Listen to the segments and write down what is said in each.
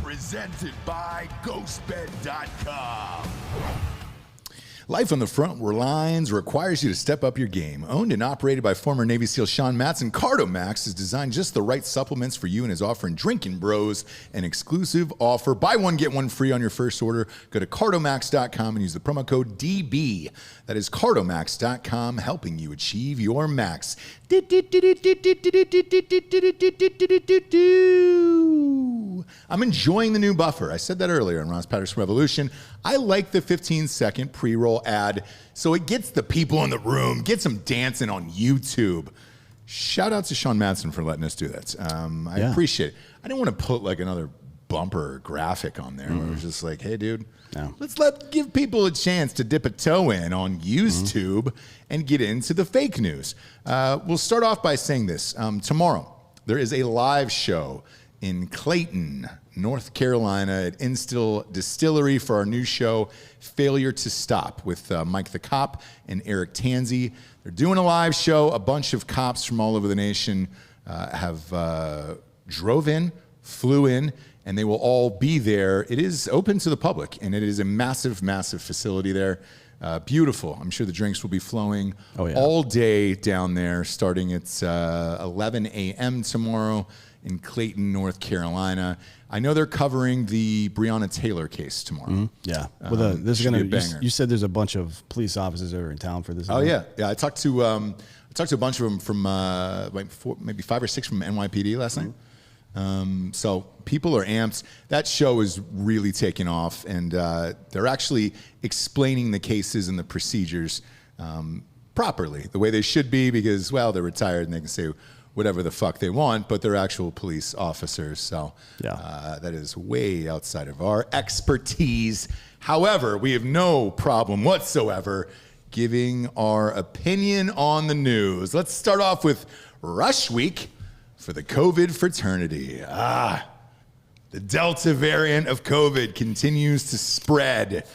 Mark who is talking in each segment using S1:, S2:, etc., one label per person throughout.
S1: Presented by GhostBed.com.
S2: Life on the front lines requires you to step up your game. Owned and operated by former Navy SEAL Sean Matson, CardoMax has designed just the right supplements for you and is offering Drinkin Bros an exclusive offer. Buy one, get one free on your first order. Go to CardoMax.com and use the promo code DB. That is CardoMax.com, helping you achieve your max. I'm enjoying the new buffer. I said that earlier on Ross Patterson Revolution. I like the 15-second pre-roll ad, so it gets the people in the room, gets them dancing on YouTube. Shout out to Sean Matson for letting us do that. I appreciate it. I didn't want to put like another bumper or graphic on there where it was just like, hey, dude, let's give people a chance to dip a toe in on YouTube and get into the fake news. We'll start off by saying this. Tomorrow, there is a live show in Clayton, North Carolina at Instill Distillery for our new show, Failure to Stop, with Mike the Cop and Eric Tanzi. They're doing a live show. A bunch of cops from all over the nation have drove in, flew in, and they will all be there. It is open to the public, and it is a massive, massive facility there. Beautiful. I'm sure the drinks will be flowing all day down there, starting at 11 a.m. tomorrow in Clayton, North Carolina. I know they're covering the Breonna Taylor case tomorrow.
S3: Yeah. Well, this is gonna be a banger. You said there's a bunch of police officers that are in town for this.
S2: Oh yeah. I talked to a bunch of them from maybe 5 or 6 from NYPD last night. So people are amped. That show is really taking off, and they're actually explaining the cases and the procedures properly, the way they should be, because, well, they're retired and they can say whatever the fuck they want, but they're actual police officers. So that is way outside of our expertise. However, we have no problem whatsoever giving our opinion on the news. Let's start off with Rush Week for the COVID fraternity. The Delta variant of COVID continues to spread.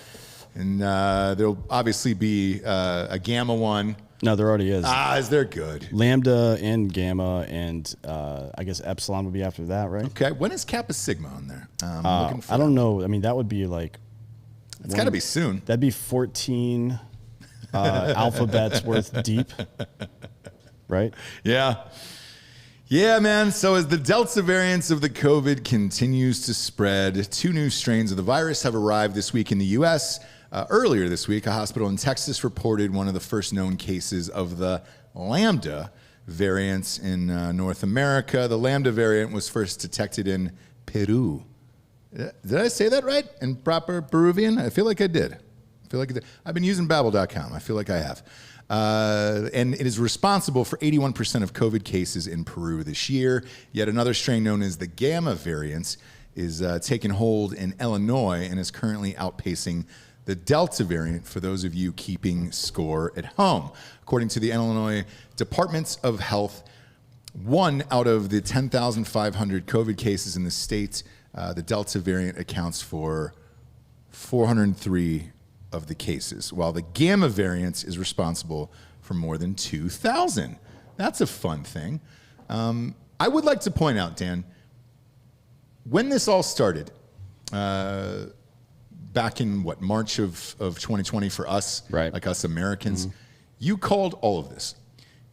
S2: And there'll obviously be a Gamma one.
S3: No, there already is.
S2: Is there? Good.
S3: Lambda and Gamma, and I guess Epsilon would be after that, right?
S2: Okay. When is Kappa Sigma on there?
S3: I don't know. I mean, that would be like...
S2: It's got to be soon.
S3: That'd be 14 alphabets worth deep, right?
S2: Yeah. Yeah, man. So as the Delta variants of the COVID continues to spread, 2 new strains of the virus have arrived this week in the U.S. Earlier this week, a hospital in Texas reported one of the first known cases of the Lambda variants in North America. The Lambda variant was first detected in Peru. Did I say that right? In proper Peruvian? I feel like I did. I've been using Babbel.com. I feel like I have. And it is responsible for 81% of COVID cases in Peru this year. Yet another strain known as the Gamma variant is taking hold in Illinois and is currently outpacing the Delta variant, for those of you keeping score at home. According to the Illinois Department of Health, 1 out of the 10,500 COVID cases in the state, the Delta variant accounts for 403 of the cases, while the Gamma variant is responsible for more than 2,000. That's a fun thing. I would like to point out, Dan, when this all started, back in March of 2020 for us,
S3: right,
S2: like us Americans, you called all of this.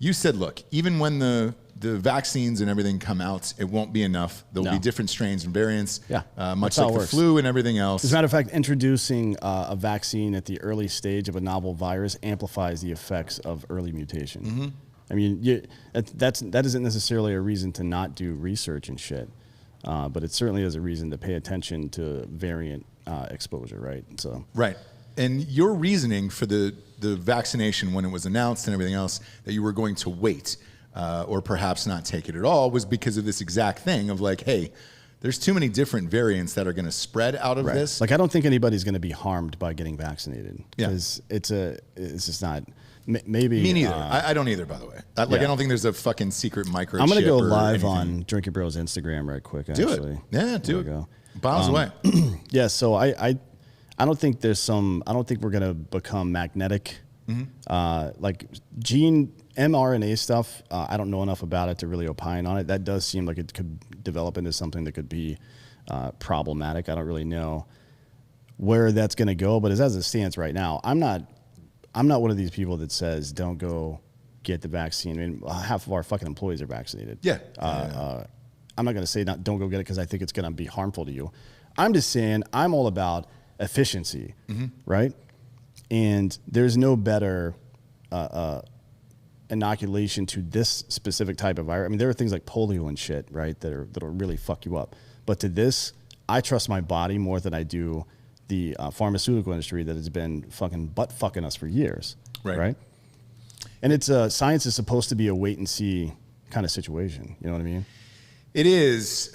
S2: You said, look, even when the vaccines and everything come out, it won't be enough. There'll be different strains and variants, much like the flu and everything else.
S3: As a matter of fact, introducing a vaccine at the early stage of a novel virus amplifies the effects of early mutation. I mean, that isn't necessarily a reason to not do research and shit, but it certainly is a reason to pay attention to variant exposure, right? So
S2: right. And your reasoning for the vaccination when it was announced and everything else, that you were going to wait or perhaps not take it at all, was because of this exact thing of like, hey, there's too many different variants that are going to spread out of this.
S3: Like, I don't think anybody's going to be harmed by getting vaccinated, because it's just not. Maybe
S2: me neither. I don't either, by the way. I don't think there's a fucking secret microchip.
S3: I'm going to go live on Drinkin Bros Instagram right quick.
S2: Do
S3: actually.
S2: It. Yeah, do it. Go. Miles away.
S3: Yeah. So I don't think I don't think we're going to become magnetic. Like gene mRNA stuff, I don't know enough about it to really opine on it. That does seem like it could develop into something that could be problematic. I don't really know where that's going to go, but as it stands right now, I'm not one of these people that says don't go get the vaccine. I mean, half of our fucking employees are vaccinated.
S2: Yeah.
S3: I'm not going to say don't go get it because I think it's going to be harmful to you. I'm just saying I'm all about efficiency, right? And there's no better inoculation to this specific type of virus. I mean, there are things like polio and shit, right, that'll really fuck you up. But to this, I trust my body more than I do the pharmaceutical industry that has been fucking butt fucking us for years, right? And it's science is supposed to be a wait and see kind of situation. You know what I mean?
S2: It is.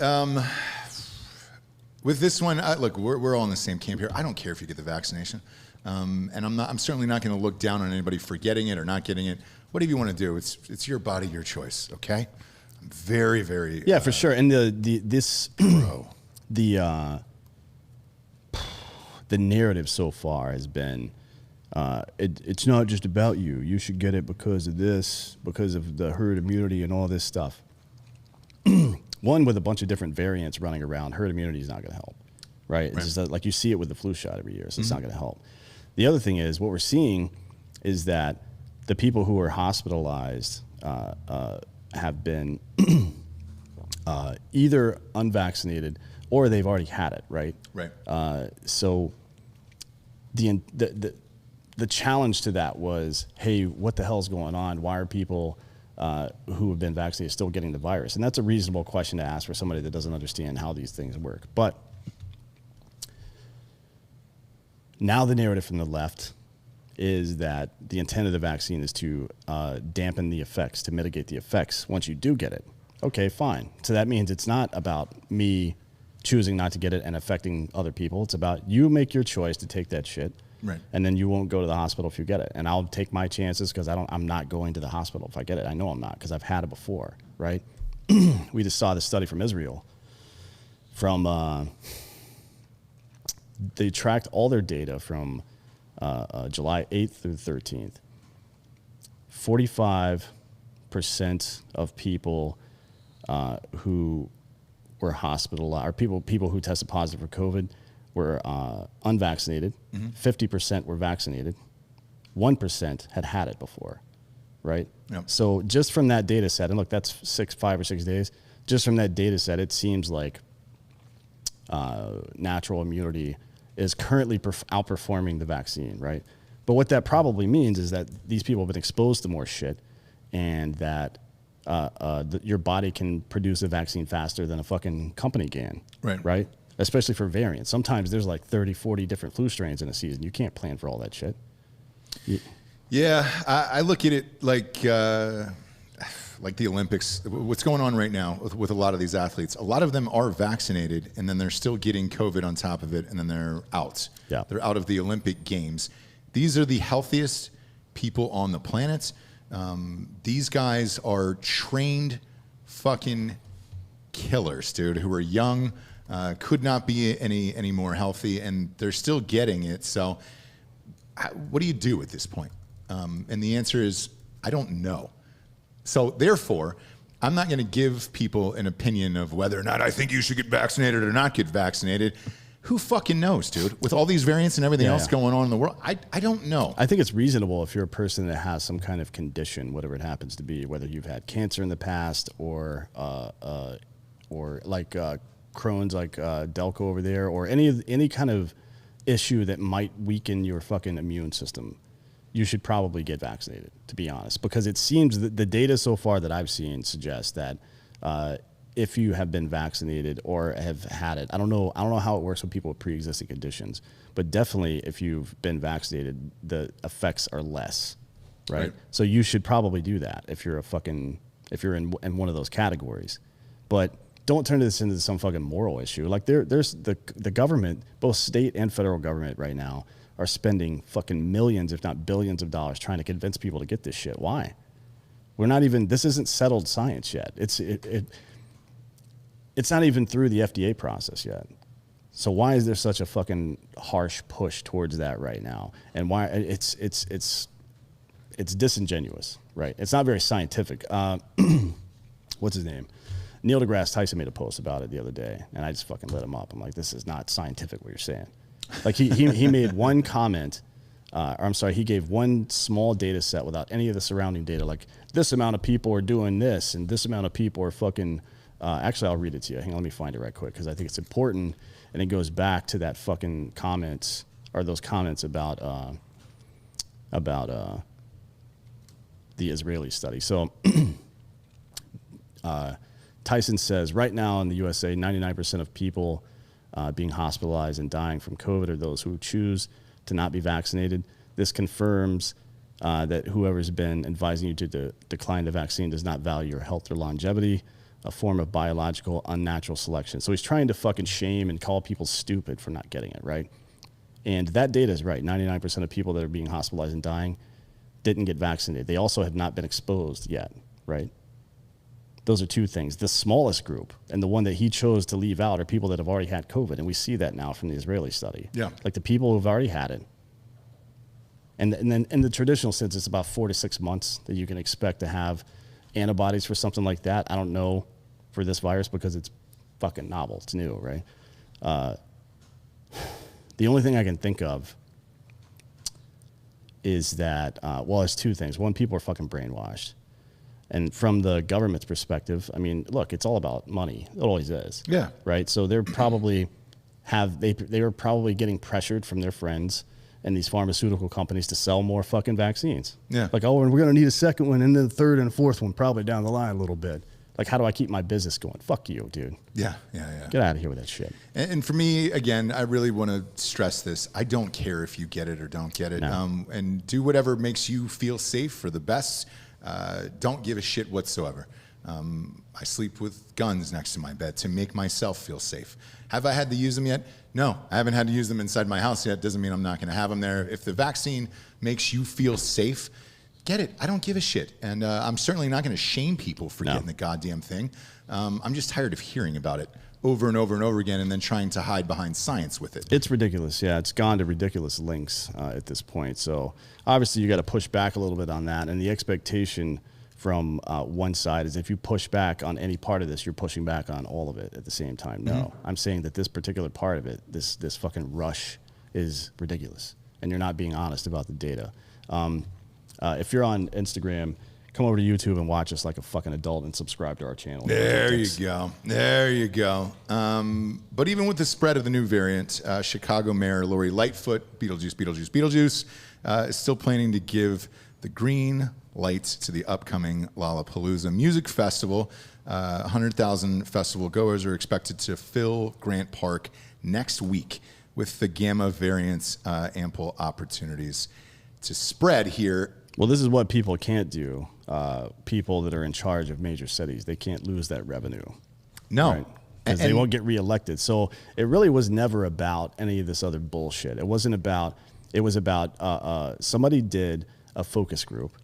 S2: With this one, look, we're all in the same camp here. I don't care if you get the vaccination, and I'm certainly not going to look down on anybody for getting it or not getting it. Whatever you want to do, it's your body, your choice. Okay? I'm very, very
S3: for sure. And the narrative so far has been it's not just about you. You should get it because of this, because of the herd immunity and all this stuff. One, with a bunch of different variants running around, herd immunity is not going to help, right? It's just that, like you see it with the flu shot every year, so it's not going to help. The other thing is what we're seeing is that the people who are hospitalized have been either unvaccinated or they've already had it, right?
S2: Right.
S3: So the challenge to that was, hey, what the hell's going on? Why are people who have been vaccinated still getting the virus? And that's a reasonable question to ask for somebody that doesn't understand how these things work. But now the narrative from the left is that the intent of the vaccine is to dampen the effects, to mitigate the effects once you do get it. Okay, fine. So that means it's not about me choosing not to get it and affecting other people. It's about you make your choice to take that shit.
S2: Right.
S3: And then you won't go to the hospital if you get it. And I'll take my chances because I'm not going to the hospital if I get it. I know I'm not because I've had it before, right? We just saw the study from Israel. They tracked all their data from July 8th through 13th. 45% of people who were hospitalized, or people who tested positive for COVID, were unvaccinated. 50% were vaccinated. 1% had it before, right?
S2: Yep.
S3: So just from that data set, and look, that's 5 or 6 days. Just from that data set, it seems like natural immunity is currently outperforming the vaccine, right? But what that probably means is that these people have been exposed to more shit, and that your body can produce a vaccine faster than a fucking company can, right? Especially for variants. Sometimes there's like 30, 40 different flu strains in a season. You can't plan for all that shit.
S2: Yeah, I look at it like the Olympics. What's going on right now with a lot of these athletes, a lot of them are vaccinated, and then they're still getting COVID on top of it, and then they're out.
S3: Yeah.
S2: They're out of the Olympic Games. These are the healthiest people on the planet. These guys are trained fucking killers, dude, who are young, could not be any more healthy, and they're still getting it. So what do you do at this point? And the answer is, I don't know. So therefore, I'm not going to give people an opinion of whether or not I think you should get vaccinated or not get vaccinated. Who fucking knows, dude? With all these variants and everything else going on in the world, I don't know.
S3: I think it's reasonable if you're a person that has some kind of condition, whatever it happens to be, whether you've had cancer in the past or like Crohn's, like Delco over there, or any kind of issue that might weaken your fucking immune system. You should probably get vaccinated, to be honest, because it seems that the data so far that I've seen suggests that if you have been vaccinated or have had it, I don't know how it works with people with pre-existing conditions, but definitely if you've been vaccinated, the effects are less, right? So you should probably do that if you're in one of those categories. But don't turn this into some fucking moral issue. Like there's the government, both state and federal government right now, are spending fucking millions, if not billions of dollars trying to convince people to get this shit. Why? This isn't settled science yet. It's not even through the FDA process yet. So why is there such a fucking harsh push towards that right now? And why it's it's disingenuous, right? It's not very scientific. What's his name? Neil deGrasse Tyson made a post about it the other day, and I just fucking lit him up. I'm like, this is not scientific what you're saying. Like he made one comment, or I'm sorry, he gave one small data set without any of the surrounding data. Like this amount of people are doing this, and this amount of people are fucking. Actually, I'll read it to you. Hang on, let me find it right quick because I think it's important, and it goes back to that fucking comments or those comments about the Israeli study. So. Tyson says, right now in the USA, 99% of people being hospitalized and dying from COVID are those who choose to not be vaccinated. This confirms that whoever's been advising you to decline the vaccine does not value your health or longevity, a form of biological unnatural selection. So he's trying to fucking shame and call people stupid for not getting it, right? And that data is right. 99% of people that are being hospitalized and dying didn't get vaccinated. They also have not been exposed yet, right? Those are two things. The smallest group and the one that he chose to leave out are people that have already had COVID. And we see that now from the Israeli study.
S2: Yeah.
S3: Like the people who've already had it. And then in the traditional sense, it's about 4 to 6 months that you can expect to have antibodies for something like that. I don't know for this virus because it's fucking novel. It's new, right? The only thing I can think of is that, well, it's two things. One, people are fucking brainwashed. And from the government's perspective, I mean, look, it's all about money. It always is.
S2: Yeah.
S3: Right. So they're probably they were probably getting pressured from their friends and these pharmaceutical companies to sell more fucking vaccines.
S2: Yeah.
S3: Like, oh, and we're going to need a second one and then the third and a fourth one probably down the line a little bit. Like, how do I keep my business going? Fuck you, dude.
S2: Yeah.
S3: Get out of here with that shit.
S2: And for me, again, I really want to stress this. I don't care if you get it or don't get it.
S3: No.
S2: And do whatever makes you feel safe for the best. Don't give a shit whatsoever. I sleep with guns next to my bed to make myself feel safe. Have I had to use them yet? No, I haven't had to use them inside my house yet. Doesn't mean I'm not going to have them there. If the vaccine makes you feel safe, get it. I don't give a shit. And I'm certainly not going to shame people for getting the goddamn thing. I'm just tired of hearing about it over and over and over again and then trying to hide behind science with it.
S3: It's ridiculous. Yeah, it's gone to ridiculous lengths at this point. So obviously you got to push back a little bit on that. And the expectation from one side is if you push back on any part of this, you're pushing back on all of it at the same time. No, I'm saying that this particular part of it, this fucking rush is ridiculous. And you're not being honest about the data. If you're on Instagram, come over to YouTube and watch us like a fucking adult and subscribe to our channel.
S2: There you go. But even with the spread of the new variant, Chicago Mayor Lori Lightfoot, Beetlejuice, is still planning to give the green light to the upcoming Lollapalooza Music Festival. 100,000 festival goers are expected to fill Grant Park next week with the Gamma variant's ample opportunities to spread here.
S3: Well, this is what people can't do. People that are in charge of major cities, they can't lose that revenue.
S2: No.
S3: Right? Because they won't get reelected. So it really was never about any of this other bullshit. It wasn't about, it was about somebody did a focus group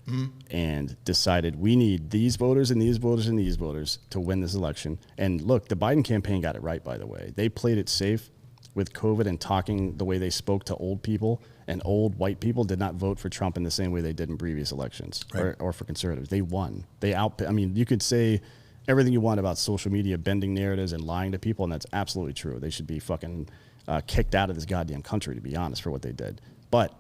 S3: and decided we need these voters and these voters and these voters to win this election. And look, the Biden campaign got it right, by the way. They played it safe with COVID and talking the way they spoke to old people, and old white people did not vote for Trump in the same way they did in previous elections, right, or for conservatives. They won. I mean, you could say everything you want about social media bending narratives and lying to people, and that's absolutely true. They should be fucking kicked out of this goddamn country, to be honest, for what they did. But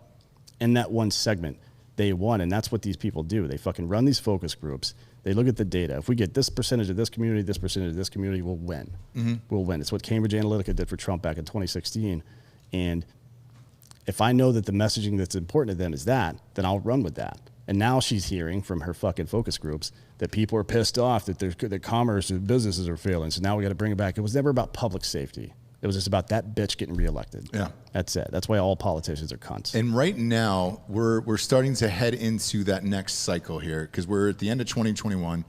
S3: in that one segment, they won, and that's what these people do. They fucking run these focus groups. They look at the data. If we get this percentage of this community, this percentage of this community, we'll win. We'll win. It's what Cambridge Analytica did for Trump back in 2016. And if I know that the messaging that's important to them is that, then I'll run with that. And now she's hearing from her fucking focus groups that people are pissed off, that commerce and businesses are failing. So now we got to bring it back. It was never about public safety. It was just about that bitch getting reelected. Yeah. That's it. That's why all politicians are cunts.
S2: And right now, we're starting to head into that next cycle here because we're at the end of 2021.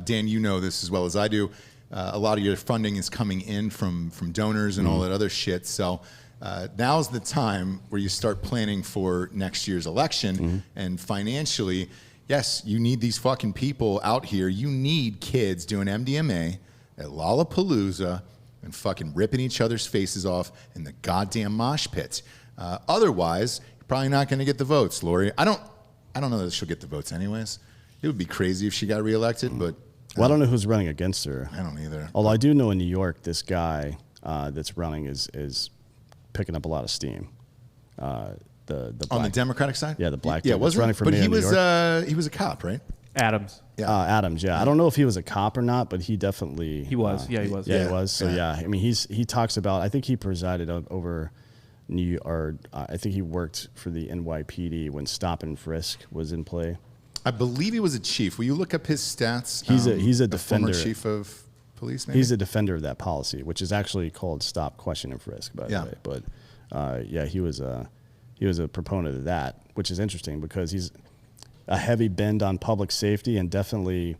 S2: Dan, you know this as well as I do. A lot of your funding is coming in from donors and all that other shit. So now's the time where you start planning for next year's election. And financially, yes, you need these fucking people out here. You need kids doing MDMA at Lollapalooza and fucking ripping each other's faces off in the goddamn mosh pit. Otherwise, you're probably not going to get the votes, Lori. I I don't know that she'll get the votes anyways. It would be crazy if she got reelected, but
S3: Well, I don't know who's running against her.
S2: I don't either.
S3: Although I do know in New York, this guy that's running is picking up a lot of steam. The black,
S2: on the Democratic side,
S3: yeah, the black
S2: yeah,
S3: dude
S2: was
S3: that's running for
S2: but
S3: mayor
S2: he
S3: of New
S2: was
S3: York.
S2: he was a cop, right?
S4: Adams.
S2: Yeah.
S3: Adams, yeah. I don't know if he was a cop or not, but he definitely
S4: He was. Yeah, he was.
S3: Yeah,
S2: Yeah.
S3: he was. So
S2: Yeah.
S3: I mean, he talks about. I think he presided over New, or I think he worked for the NYPD when stop and frisk was in play.
S2: I believe he was a chief. Will you look up his stats?
S3: He's a
S2: former
S3: defender.
S2: chief of police. Maybe?
S3: He's a defender of that policy, which is actually called stop, question, and frisk, by
S2: Yeah.
S3: the way. But yeah, he was a proponent of that, which is interesting because he's a heavy bend on public safety and definitely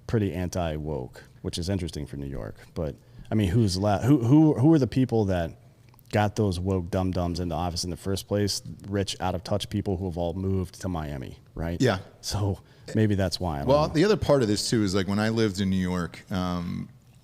S3: pretty anti-woke, which is interesting for New York. But I mean, who's left? Who are the people that got those woke dum-dums into office in the first place? Rich, out-of-touch people who have all moved to Miami, right?
S2: Yeah.
S3: So maybe that's why. I don't
S2: Well,
S3: know.
S2: the other part of this too is like when I lived in New York,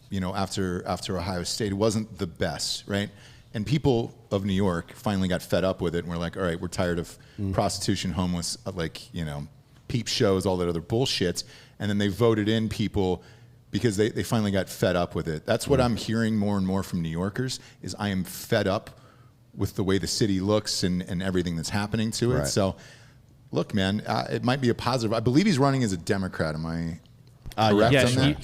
S2: you know, after Ohio State, it wasn't the best, right? And people of New York finally got fed up with it and were like, all right, we're tired of prostitution, homeless, like, you know, peep shows, all that other bullshit. And then they voted in people because they finally got fed up with it. That's what I'm hearing more and more from New Yorkers is I am fed up with the way the city looks and everything that's happening to it.
S3: Right.
S2: So, look, man, it might be a positive. I believe he's running as a Democrat. Am I correct
S4: Yeah,
S2: on that?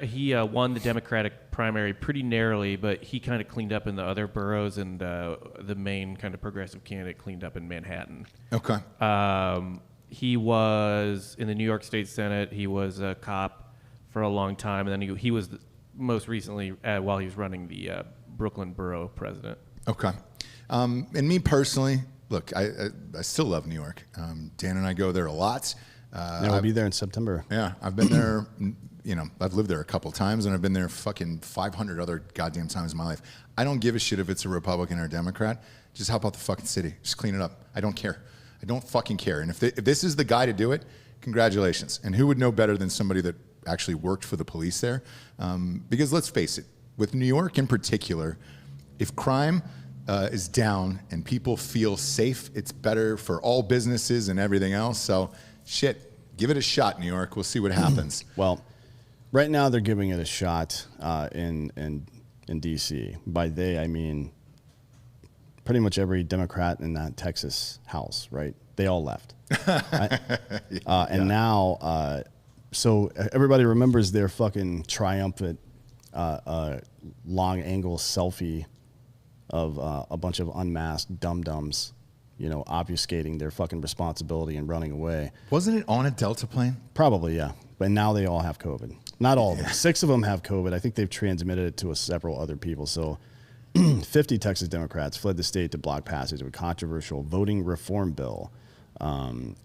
S4: he won the Democratic primary pretty narrowly, but he kind of cleaned up in the other boroughs, and the main kind of progressive candidate cleaned up in Manhattan.
S2: Okay.
S4: He was in the New York State Senate. He was a cop for a long time, and then he was most recently while he was running the Brooklyn borough president.
S2: Okay. And me personally, look, I still love New York. Dan and I go there a lot.
S3: Yeah, we'll be there in September.
S2: Yeah, I've been there, you know, I've lived there a couple times, and I've been there fucking 500 other goddamn times in my life. I don't give a shit if it's a Republican or a Democrat. Just help out the fucking city. Just clean it up. I don't care. I don't fucking care. And if this is the guy to do it, congratulations. And who would know better than somebody that actually worked for the police there? Because let's face it, with New York in particular, if crime is down and people feel safe, it's better for all businesses and everything else. So, shit, give it a shot, New York. We'll see what happens.
S3: Well, right now they're giving it a shot in D.C. By they, I mean pretty much every Democrat in that Texas House, right? They all left. And now, so everybody remembers their fucking triumphant long angle selfie of a bunch of unmasked dum-dums, you know, obfuscating their fucking responsibility and running away.
S2: Wasn't it on a Delta plane?
S3: Probably, yeah. But now they all have COVID. Not all of them. 6 of them have COVID. I think they've transmitted it to several other people. So 50 Texas Democrats fled the state to block passage of a controversial voting reform bill. And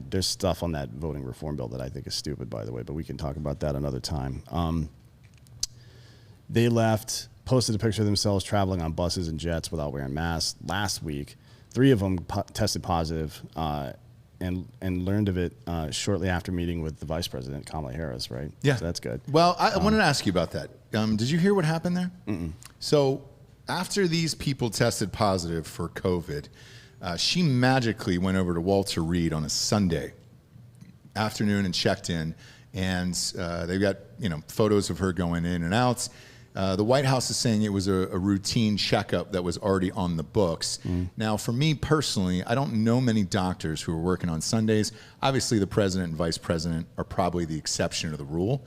S3: there's stuff on that voting reform bill that I think is stupid, by the way, but we can talk about that another time. They left, posted a picture of themselves traveling on buses and jets without wearing masks last week. 3 of them tested positive and learned of it shortly after meeting with the vice president, Kamala Harris, right?
S2: Yeah.
S3: So that's good.
S2: Well, I wanted to ask you about that. Did you hear what happened there? Mm-mm. So after these people tested positive for COVID, she magically went over to Walter Reed on a Sunday afternoon and checked in. And they've got, you know, photos of her going in and out. The White House is saying it was a routine checkup that was already on the books. Now, for me personally, I don't know many doctors who are working on Sundays. Obviously, the president and vice president are probably the exception to the rule.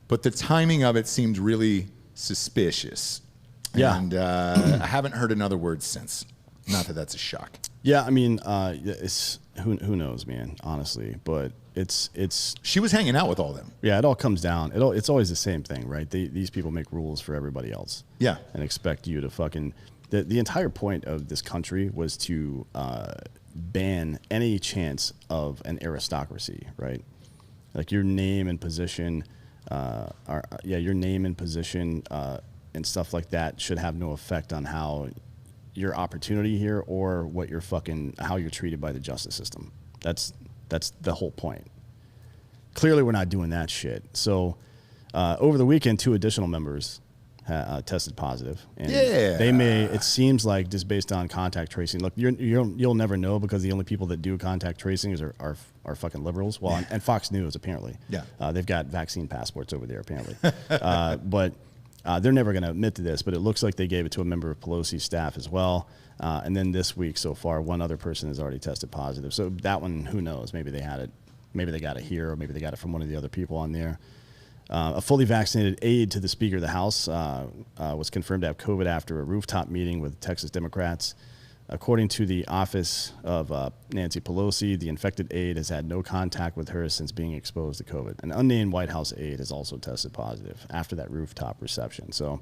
S2: But the timing of it seemed really suspicious.
S3: Yeah.
S2: And I haven't heard another word since. Not that that's a shock.
S3: Yeah, I mean, it's who knows, man, honestly. But it's
S2: She was hanging out with all them.
S3: yeah, it all comes down. It's always the same thing, right? These people make rules for everybody else.
S2: Yeah.
S3: And expect you to fucking. The entire point of this country was to ban any chance of an aristocracy, right? Like your name and position, your name and position and stuff like that should have no effect on how your opportunity here or what you're how you're treated by the justice system. That's the whole point. Clearly, we're not doing that shit. So, over the weekend, 2 additional members tested positive. And
S2: Yeah.
S3: they may. It seems like just based on contact tracing. Look, you'll never know because the only people that do contact tracing are fucking liberals. Well, and Fox News apparently.
S2: Yeah.
S3: They've got vaccine passports over there apparently. But they're never going to admit to this. But it looks like they gave it to a member of Pelosi's staff as well. And then this week so far, one other person has already tested positive. So that one, who knows? Maybe they had it. Maybe they got it here, or maybe they got it from one of the other people on there. A fully vaccinated aide to the Speaker of the House was confirmed to have COVID after a rooftop meeting with Texas Democrats. According to the office of Nancy Pelosi, the infected aide has had no contact with her since being exposed to COVID. An unnamed White House aide has also tested positive after that rooftop reception. So,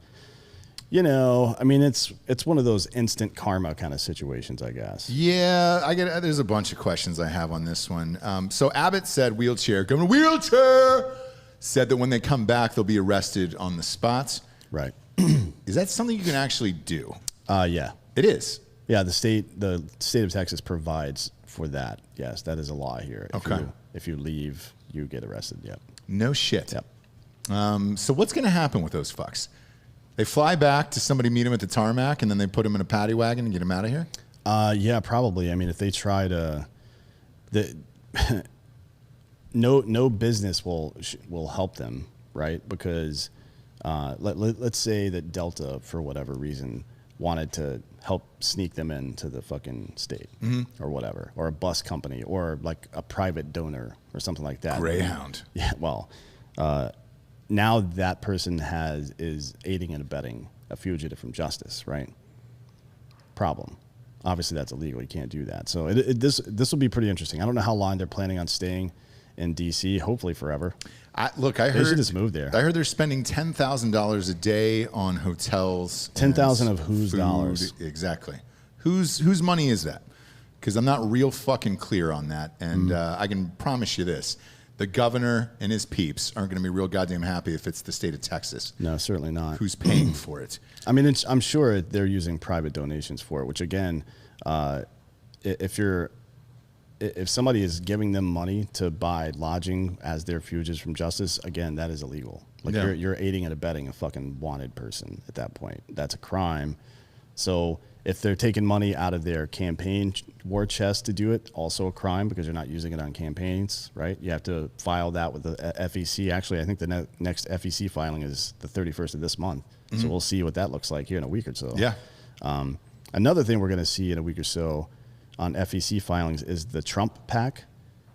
S3: you know, I mean, it's one of those instant karma kind of situations, I guess.
S2: Yeah, there's a bunch of questions I have on this one. So Abbott said wheelchair, government wheelchair, said that when they come back, they'll be arrested on the spot.
S3: Right.
S2: Is that something you can actually do?
S3: Yeah.
S2: It is.
S3: Yeah, the state of Texas provides for that. Yes, that is a law here. If you leave, you get arrested. Yep.
S2: No shit.
S3: Yep.
S2: So what's going to happen with those fucks? They fly back to somebody meet them at the tarmac, and then they put them in a paddy wagon and get them out of here?
S3: Yeah, probably. I mean, if they try to, no business will help them, right? Because let's say that Delta, for whatever reason, wanted to help sneak them into the fucking state or whatever, or a bus company, or like a private donor or something like that.
S2: Greyhound.
S3: Yeah, well, now that person is aiding and abetting a fugitive from justice, right? Problem. Obviously, that's illegal. You can't do that. So this will be pretty interesting. I don't know how long they're planning on staying in D.C. Hopefully forever.
S2: I
S3: They
S2: heard
S3: should just move there.
S2: I heard they're spending $10,000 a day on hotels.
S3: 10,000
S2: and
S3: of whose
S2: food.
S3: dollars?
S2: Exactly. Whose money is that? Because I'm not real fucking clear on that. And I can promise you this. The governor and his peeps aren't going to be real goddamn happy if it's the state of Texas.
S3: No, certainly not.
S2: Who's paying for it?
S3: I mean, I'm sure they're using private donations for it, which again, if somebody is giving them money to buy lodging as their fugitives from justice, again, that is illegal. Like
S2: Yeah.
S3: you're aiding and abetting a fucking wanted person at that point. That's a crime. So if they're taking money out of their campaign war chest to do it, also a crime because you're not using it on campaigns, right? You have to file that with the FEC. Actually, I think the next FEC filing is the 31st of this month. So we'll see what that looks like here in a week or so.
S2: Yeah.
S3: Another thing we're going to see in a week or so on FEC filings is the Trump PAC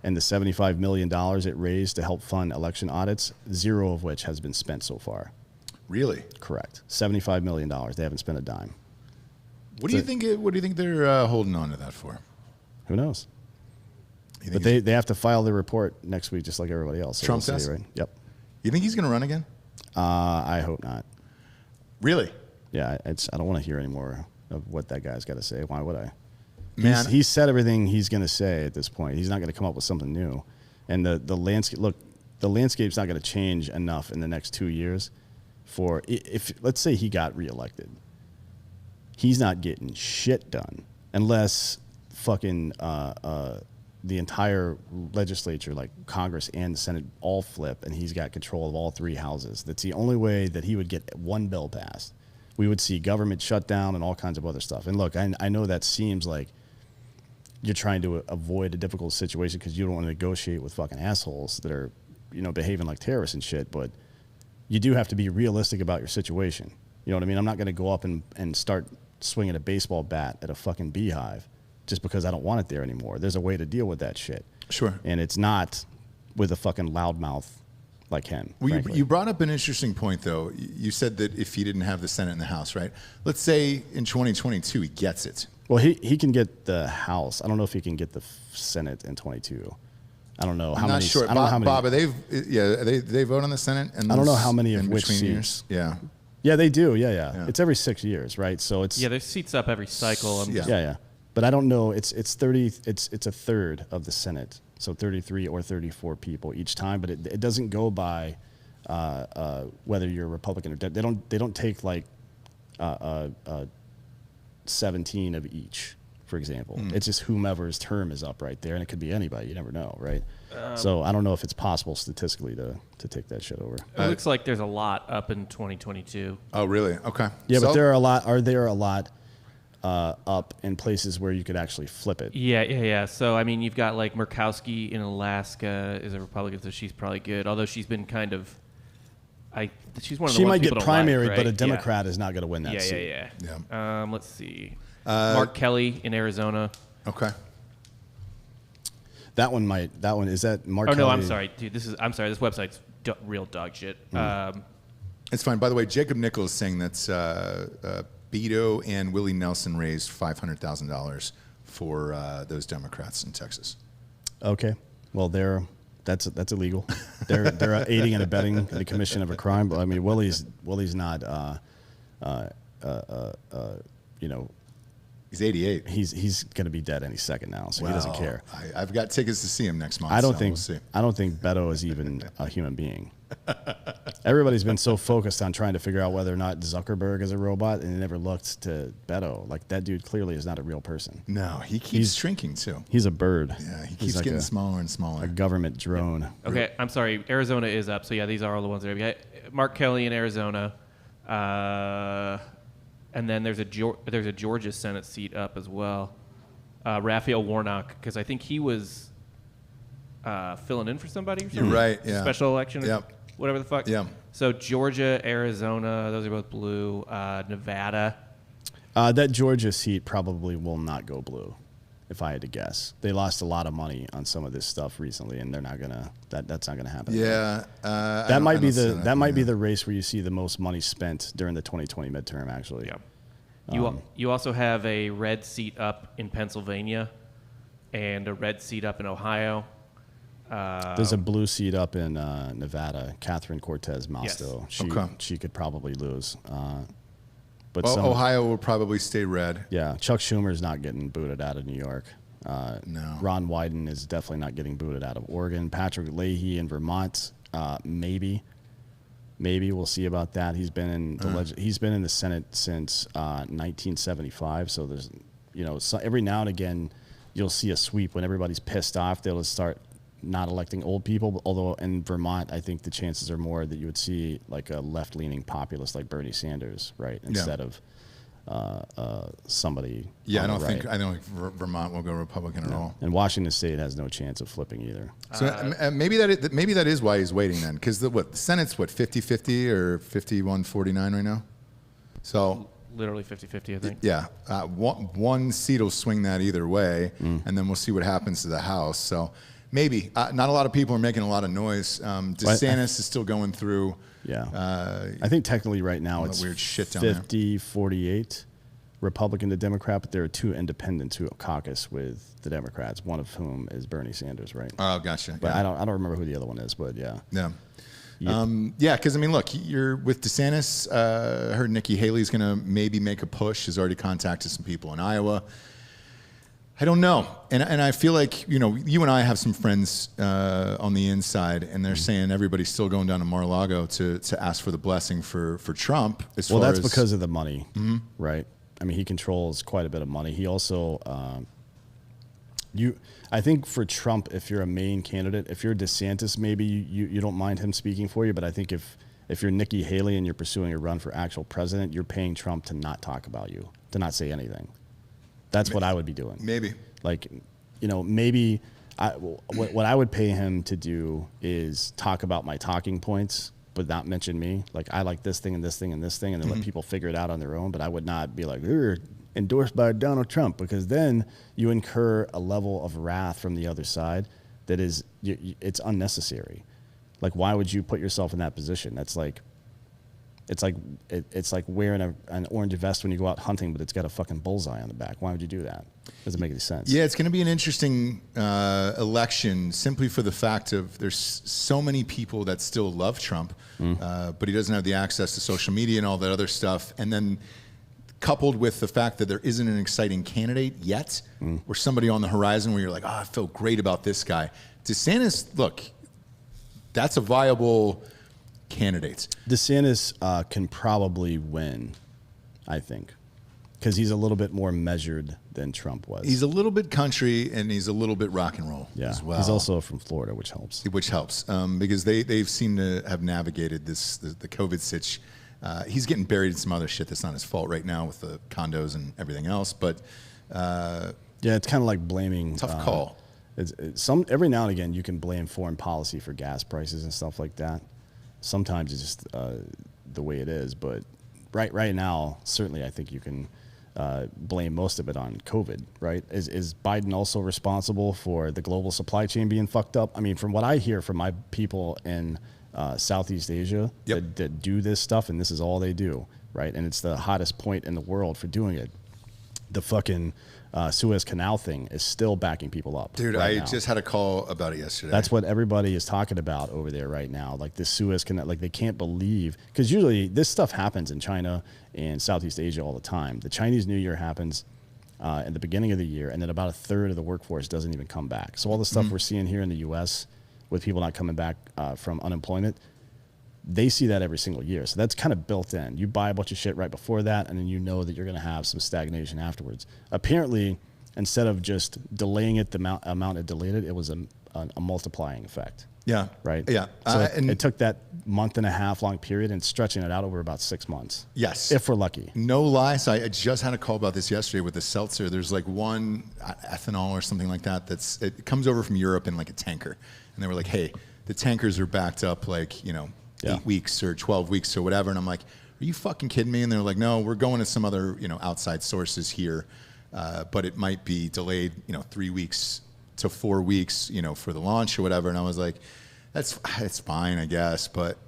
S3: and the $75 million it raised to help fund election audits, zero of which has been spent so far.
S2: Really?
S3: Correct. $75 million. They haven't spent a dime.
S2: What do you think they're holding on to that for?
S3: Who knows?
S2: You
S3: But
S2: think
S3: they have to file their report next week, just like everybody else. So
S2: Trump
S3: we'll
S2: does?
S3: see, right? Yep.
S2: you think he's going to run again?
S3: I hope not.
S2: Really?
S3: Yeah, I don't want to hear any more of what that guy's got to say. Why would I?
S2: Man.
S3: He's said everything he's going to say at this point. He's not going to come up with something new. And the landscape, look, the landscape's not going to change enough in the next 2 years for, if let's say he got reelected, he's not getting shit done unless fucking the entire legislature, like Congress and the Senate, all flip, and he's got control of all three houses. That's the only way that he would get one bill passed. We would see government shut down and all kinds of other stuff. And look, I know that seems like you're trying to avoid a difficult situation because you don't want to negotiate with fucking assholes that are, behaving like terrorists and shit, but you do have to be realistic about your situation. You know what I mean? I'm not going to go up and start swinging a baseball bat at a fucking beehive just because I don't want it there anymore. There's a way to deal with that shit.
S2: Sure.
S3: And it's not with a fucking loudmouth like him.
S2: Well, you brought up an interesting point, though. You said that if he didn't have the Senate and the House, right? Let's say in 2022 he gets it.
S3: Well, he can get the House. I don't know if he can get the Senate in 22. I don't know how many.
S2: I'm not sure.
S3: I don't know how many.
S2: Bob, they vote on the Senate, and
S3: I don't know how many of
S2: in
S3: which
S2: between
S3: seats.
S2: years. Yeah.
S3: Yeah, they do. Yeah. It's every 6 years, right? So it's
S4: Yeah, there's seats up every cycle.
S2: Yeah.
S3: yeah. But I don't know. It's 30. It's a third of the Senate, so 33 or 34 people each time. But it doesn't go by whether you're Republican or Democrat. They don't take like 17 of each for example. It's just whomever's term is up right there, and it could be anybody. You never know, right? So I don't know if it's possible statistically to take that shit over.
S4: It looks like there's a lot up in 2022.
S2: Oh, really? Okay.
S3: Yeah,
S2: So-
S3: but there are a lot up in places where you could actually flip it.
S4: Yeah. So, I mean, you've got like Murkowski in Alaska is a Republican, so she's probably good. Although she's been kind of, she's one of the
S3: She
S4: ones
S3: might
S4: people
S3: get
S4: don't like,
S3: primaried,
S4: right?
S3: but a Democrat is not going to win that
S4: Yeah.
S3: seat.
S4: Yeah. Let's see. Mark Kelly in Arizona.
S2: Okay.
S3: That one is that Mark
S4: Oh no,
S3: Kelly?
S4: I'm sorry, dude. This website's real dog shit.
S2: It's fine. By the way, Jacob Nichols saying that's Beto and Willie Nelson raised $500,000 for those Democrats in Texas.
S3: Okay. Well, that's illegal. They're aiding and abetting the commission of a crime. But I mean, Willie's not.
S2: He's 88.
S3: He's going to be dead any second now, so he doesn't care.
S2: I've got tickets to see him next month.
S3: I don't
S2: We'll see.
S3: think Beto is even a human being. Everybody's been so focused on trying to figure out whether or not Zuckerberg is a robot, and they never looked to Beto. Like, that dude clearly is not a real person.
S2: No, he keeps shrinking too.
S3: He's a bird.
S2: Yeah, he
S3: He's
S2: keeps
S3: like
S2: getting
S3: a
S2: smaller and smaller.
S3: government drone.
S4: Okay, I'm sorry. Arizona is up. So yeah, these are all the ones that are. Mark Kelly in Arizona, and then there's a Georgia Senate seat up as well. Raphael Warnock, because I think he was filling in for somebody. Or something.
S2: You're right. Yeah.
S4: Special election.
S2: Yep.
S4: Whatever the fuck.
S2: Yeah.
S4: So Georgia, Arizona, those are both blue. Nevada.
S3: That Georgia seat probably will not go blue, if I had to guess. They lost a lot of money on some of this stuff recently, and they're not gonna. That's not gonna happen.
S2: Yeah.
S3: That might be the race where you see the most money spent during the 2020 midterm. Actually.
S4: Yeah. You also have a red seat up in Pennsylvania, and a red seat up in Ohio.
S3: There's a blue seat up in Nevada, Catherine Cortez Masto.
S2: Yes.
S3: She could probably lose. But
S2: Ohio will probably stay red.
S3: Yeah, Chuck Schumer's not getting booted out of New York.
S2: No.
S3: Ron Wyden is definitely not getting booted out of Oregon. Patrick Leahy in Vermont, maybe we'll see about that. He's been in he's been in the Senate since 1975. So there's every now and again you'll see a sweep when everybody's pissed off. They'll start not electing old people. Although in Vermont, I think the chances are more that you would see like a left-leaning populist like Bernie Sanders, right, instead of somebody.
S2: Yeah, I
S3: on
S2: don't
S3: the
S2: think
S3: right.
S2: Vermont will go Republican at all.
S3: And Washington State has no chance of flipping either.
S2: So maybe that is why he's waiting then, because the Senate's 50-50 or 51-49 right now. So
S4: Literally 50-50, I think.
S2: yeah, one seat will swing that either way, and then we'll see what happens to the House. So maybe not a lot of people are making a lot of noise. DeSantis is still going through.
S3: Yeah. I think technically right now it's
S2: weird shit down there.
S3: 50-48 Republican to Democrat, but there are two independents who caucus with the Democrats, one of whom is Bernie Sanders, right?
S2: Oh, gotcha.
S3: But
S2: yeah.
S3: I don't remember who the other one is, but yeah.
S2: Yeah. Yeah, because, I mean, look, you're with DeSantis. I heard Nikki Haley's going to maybe make a push. Has already contacted some people in Iowa. I don't know. And I feel like, you and I have some friends on the inside, and they're saying everybody's still going down to Mar-a-Lago to ask for the blessing for Trump.
S3: Well, that's because of the money, right? I mean, he controls quite a bit of money. He also, I think for Trump, if you're a main candidate, if you're DeSantis, maybe you don't mind him speaking for you. But I think if you're Nikki Haley and you're pursuing a run for actual president, you're paying Trump to not talk about you, to not say anything. That's what I would be doing.
S2: Maybe.
S3: Like, maybe what I would pay him to do is talk about my talking points, but not mention me. Like, I like this thing and this thing and this thing, and then let people figure it out on their own. But I would not be like, endorsed by Donald Trump, because then you incur a level of wrath from the other side that is, it's unnecessary. Like, why would you put yourself in that position? That's like, it's like wearing an orange vest when you go out hunting, but it's got a fucking bullseye on the back. Why would you do that? Doesn't make any sense.
S2: Yeah, it's going to be an interesting election simply for the fact of there's so many people that still love Trump, but he doesn't have the access to social media and all that other stuff. And then coupled with the fact that there isn't an exciting candidate yet or somebody on the horizon where you're like, I feel great about this guy. DeSantis, look, that's a viable candidate.
S3: DeSantis can probably win, I think. because he's a little bit more measured than Trump was.
S2: He's a little bit country and he's a little bit rock and roll as well.
S3: He's also from Florida, which helps.
S2: Because they've seemed to have navigated the COVID sitch. He's getting buried in some other shit that's not his fault right now with the condos and everything else. But
S3: it's kind of like blaming.
S2: Tough call.
S3: Every now and again you can blame foreign policy for gas prices and stuff like that. Sometimes it's just the way it is. But right now, certainly, I think you can blame most of it on COVID. Right? Is Biden also responsible for the global supply chain being fucked up? I mean, from what I hear from my people in Southeast Asia that do this stuff, and this is all they do, right? And it's the hottest point in the world for doing it. The fucking Suez Canal thing is still backing people up.
S2: Dude,
S3: right
S2: I
S3: now.
S2: just had a call about it yesterday.
S3: That's what everybody is talking about over there right now. Like the Suez Canal, like they can't believe, because usually this stuff happens in China and Southeast Asia all the time. The Chinese New Year happens in the beginning of the year, and then about a third of the workforce doesn't even come back. So all the stuff we're seeing here in the U.S. with people not coming back from unemployment, they see that every single year. So that's kind of built in. You buy a bunch of shit right before that, and then you know that you're going to have some stagnation afterwards. Apparently, instead of just delaying it the amount it delayed it, it was a multiplying effect.
S2: Yeah.
S3: Right?
S2: Yeah.
S3: So it took that month and a half long period and stretching it out over about 6 months.
S2: Yes.
S3: If we're lucky.
S2: No lie. So I just had a call about this yesterday with the seltzer. There's like one ethanol or something like that it comes over from Europe in like a tanker. And they were like, hey, the tankers are backed up like, 8 weeks or 12 weeks or whatever. And I'm like, are you fucking kidding me? And they're like, no, we're going to some other, outside sources here. But it might be delayed, 3 weeks to 4 weeks, for the launch or whatever. And I was like, it's fine, I guess. But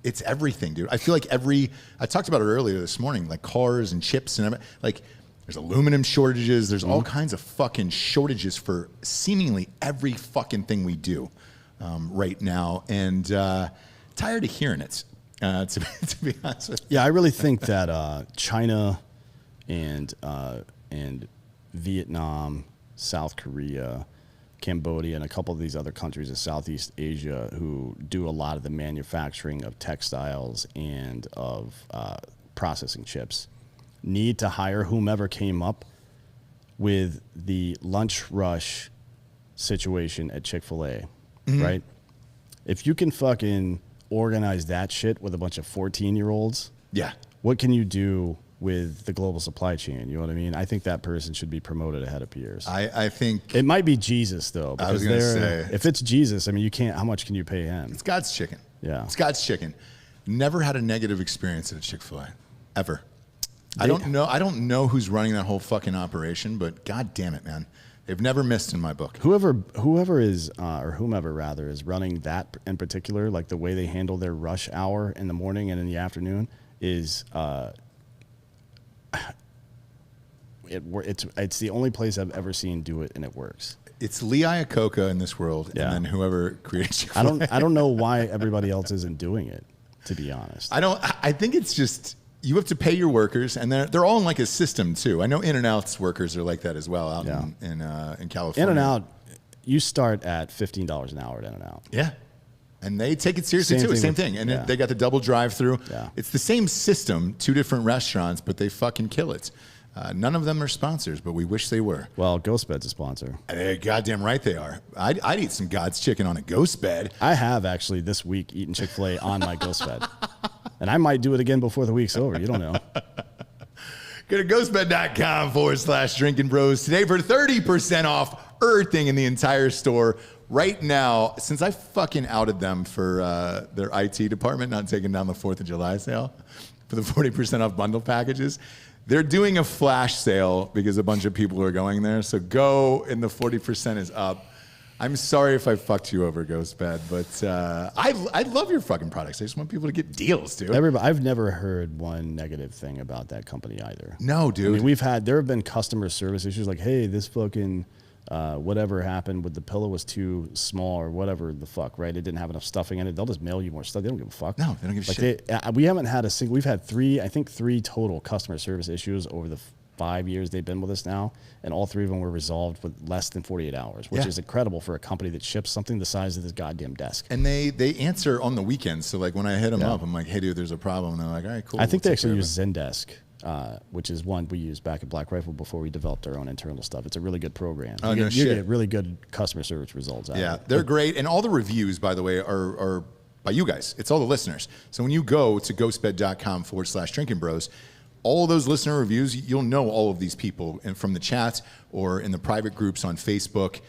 S2: it's everything, dude. I feel like I talked about it earlier this morning, like cars and chips and everything. Like there's aluminum shortages. There's all kinds of fucking shortages for seemingly every fucking thing we do right now. And tired of hearing it, to be honest with you.
S3: Yeah, I really think that China and Vietnam, South Korea, Cambodia, and a couple of these other countries in Southeast Asia who do a lot of the manufacturing of textiles and of processing chips need to hire whomever came up with the lunch rush situation at Chick-fil-A, right? If you can fucking organize that shit with a bunch of 14-year-olds, what can you do with the global supply chain? You know what I mean? I think that person should be promoted ahead of peers.
S2: I think
S3: it might be Jesus though.
S2: I was going to say,
S3: if it's Jesus, I mean, you can't. How much can you pay him?
S2: It's God's chicken.
S3: Yeah,
S2: it's God's chicken. Never had a negative experience at a Chick-fil-A, ever. I don't know who's running that whole fucking operation, but God damn it, man. They've never missed in my book.
S3: Whoever is, or whomever rather, is running that in particular, like the way they handle their rush hour in the morning and in the afternoon is, it's the only place I've ever seen do it, and it works.
S2: It's Lee Iacocca in this world, and then whoever created Chick-fil-A.
S3: I don't know why everybody else isn't doing it, to be honest.
S2: I think it's just, you have to pay your workers, and they're all in like a system too. I know In-N-Out's workers are like that as well out in California.
S3: In-N-Out, you start at $15 an hour at In-N-Out.
S2: Yeah. And they take it seriously too. Same thing. And they got the double drive-through.
S3: Yeah.
S2: It's the same system, two different restaurants, but they fucking kill it. None of them are sponsors, but we wish they were.
S3: Well, Ghost Bed's a sponsor.
S2: Goddamn right they are. I'd eat some God's chicken on a Ghost Bed.
S3: I have actually this week eaten Chick-fil-A on my Ghost Bed. And I might do it again before the week's over. You don't know.
S2: Go to ghostbed.com/Drinkin Bros today for 30% off everything in the entire store. Right now, since I fucking outed them for their IT department not taking down the 4th of July sale for the 40% off bundle packages, they're doing a flash sale because a bunch of people are going there. So go, and the 40% is up. I'm sorry if I fucked you over, Ghost Bed, but I love your fucking products. I just want people to get deals, dude.
S3: I've never heard one negative thing about that company either.
S2: No, dude.
S3: I mean, there have been customer service issues like, hey, this fucking whatever happened with the pillow was too small or whatever the fuck, right? It didn't have enough stuffing in it. They'll just mail you more stuff. They don't give a fuck.
S2: No, they don't give a shit.
S3: We haven't had we've had three total customer service issues over the 5 years they've been with us now, and all 3 of them were resolved with less than 48 hours, which is incredible for a company that ships something the size of this goddamn desk.
S2: And they answer on the weekends. So like when I hit them up, I'm like, hey dude, there's a problem. And they're like, all right, cool.
S3: I think they actually use Zendesk which is one we used back at Black Rifle before we developed our own internal stuff. It's a really good program.
S2: Oh,
S3: you
S2: no
S3: get
S2: shit.
S3: really good customer service results out
S2: Yeah,
S3: of it.
S2: they're great. And all the reviews, by the way, are by you guys. It's all the listeners. So when you go to ghostbed.com/drinking bros, all those listener reviews, you'll know all of these people and from the chats or in the private groups on Facebook.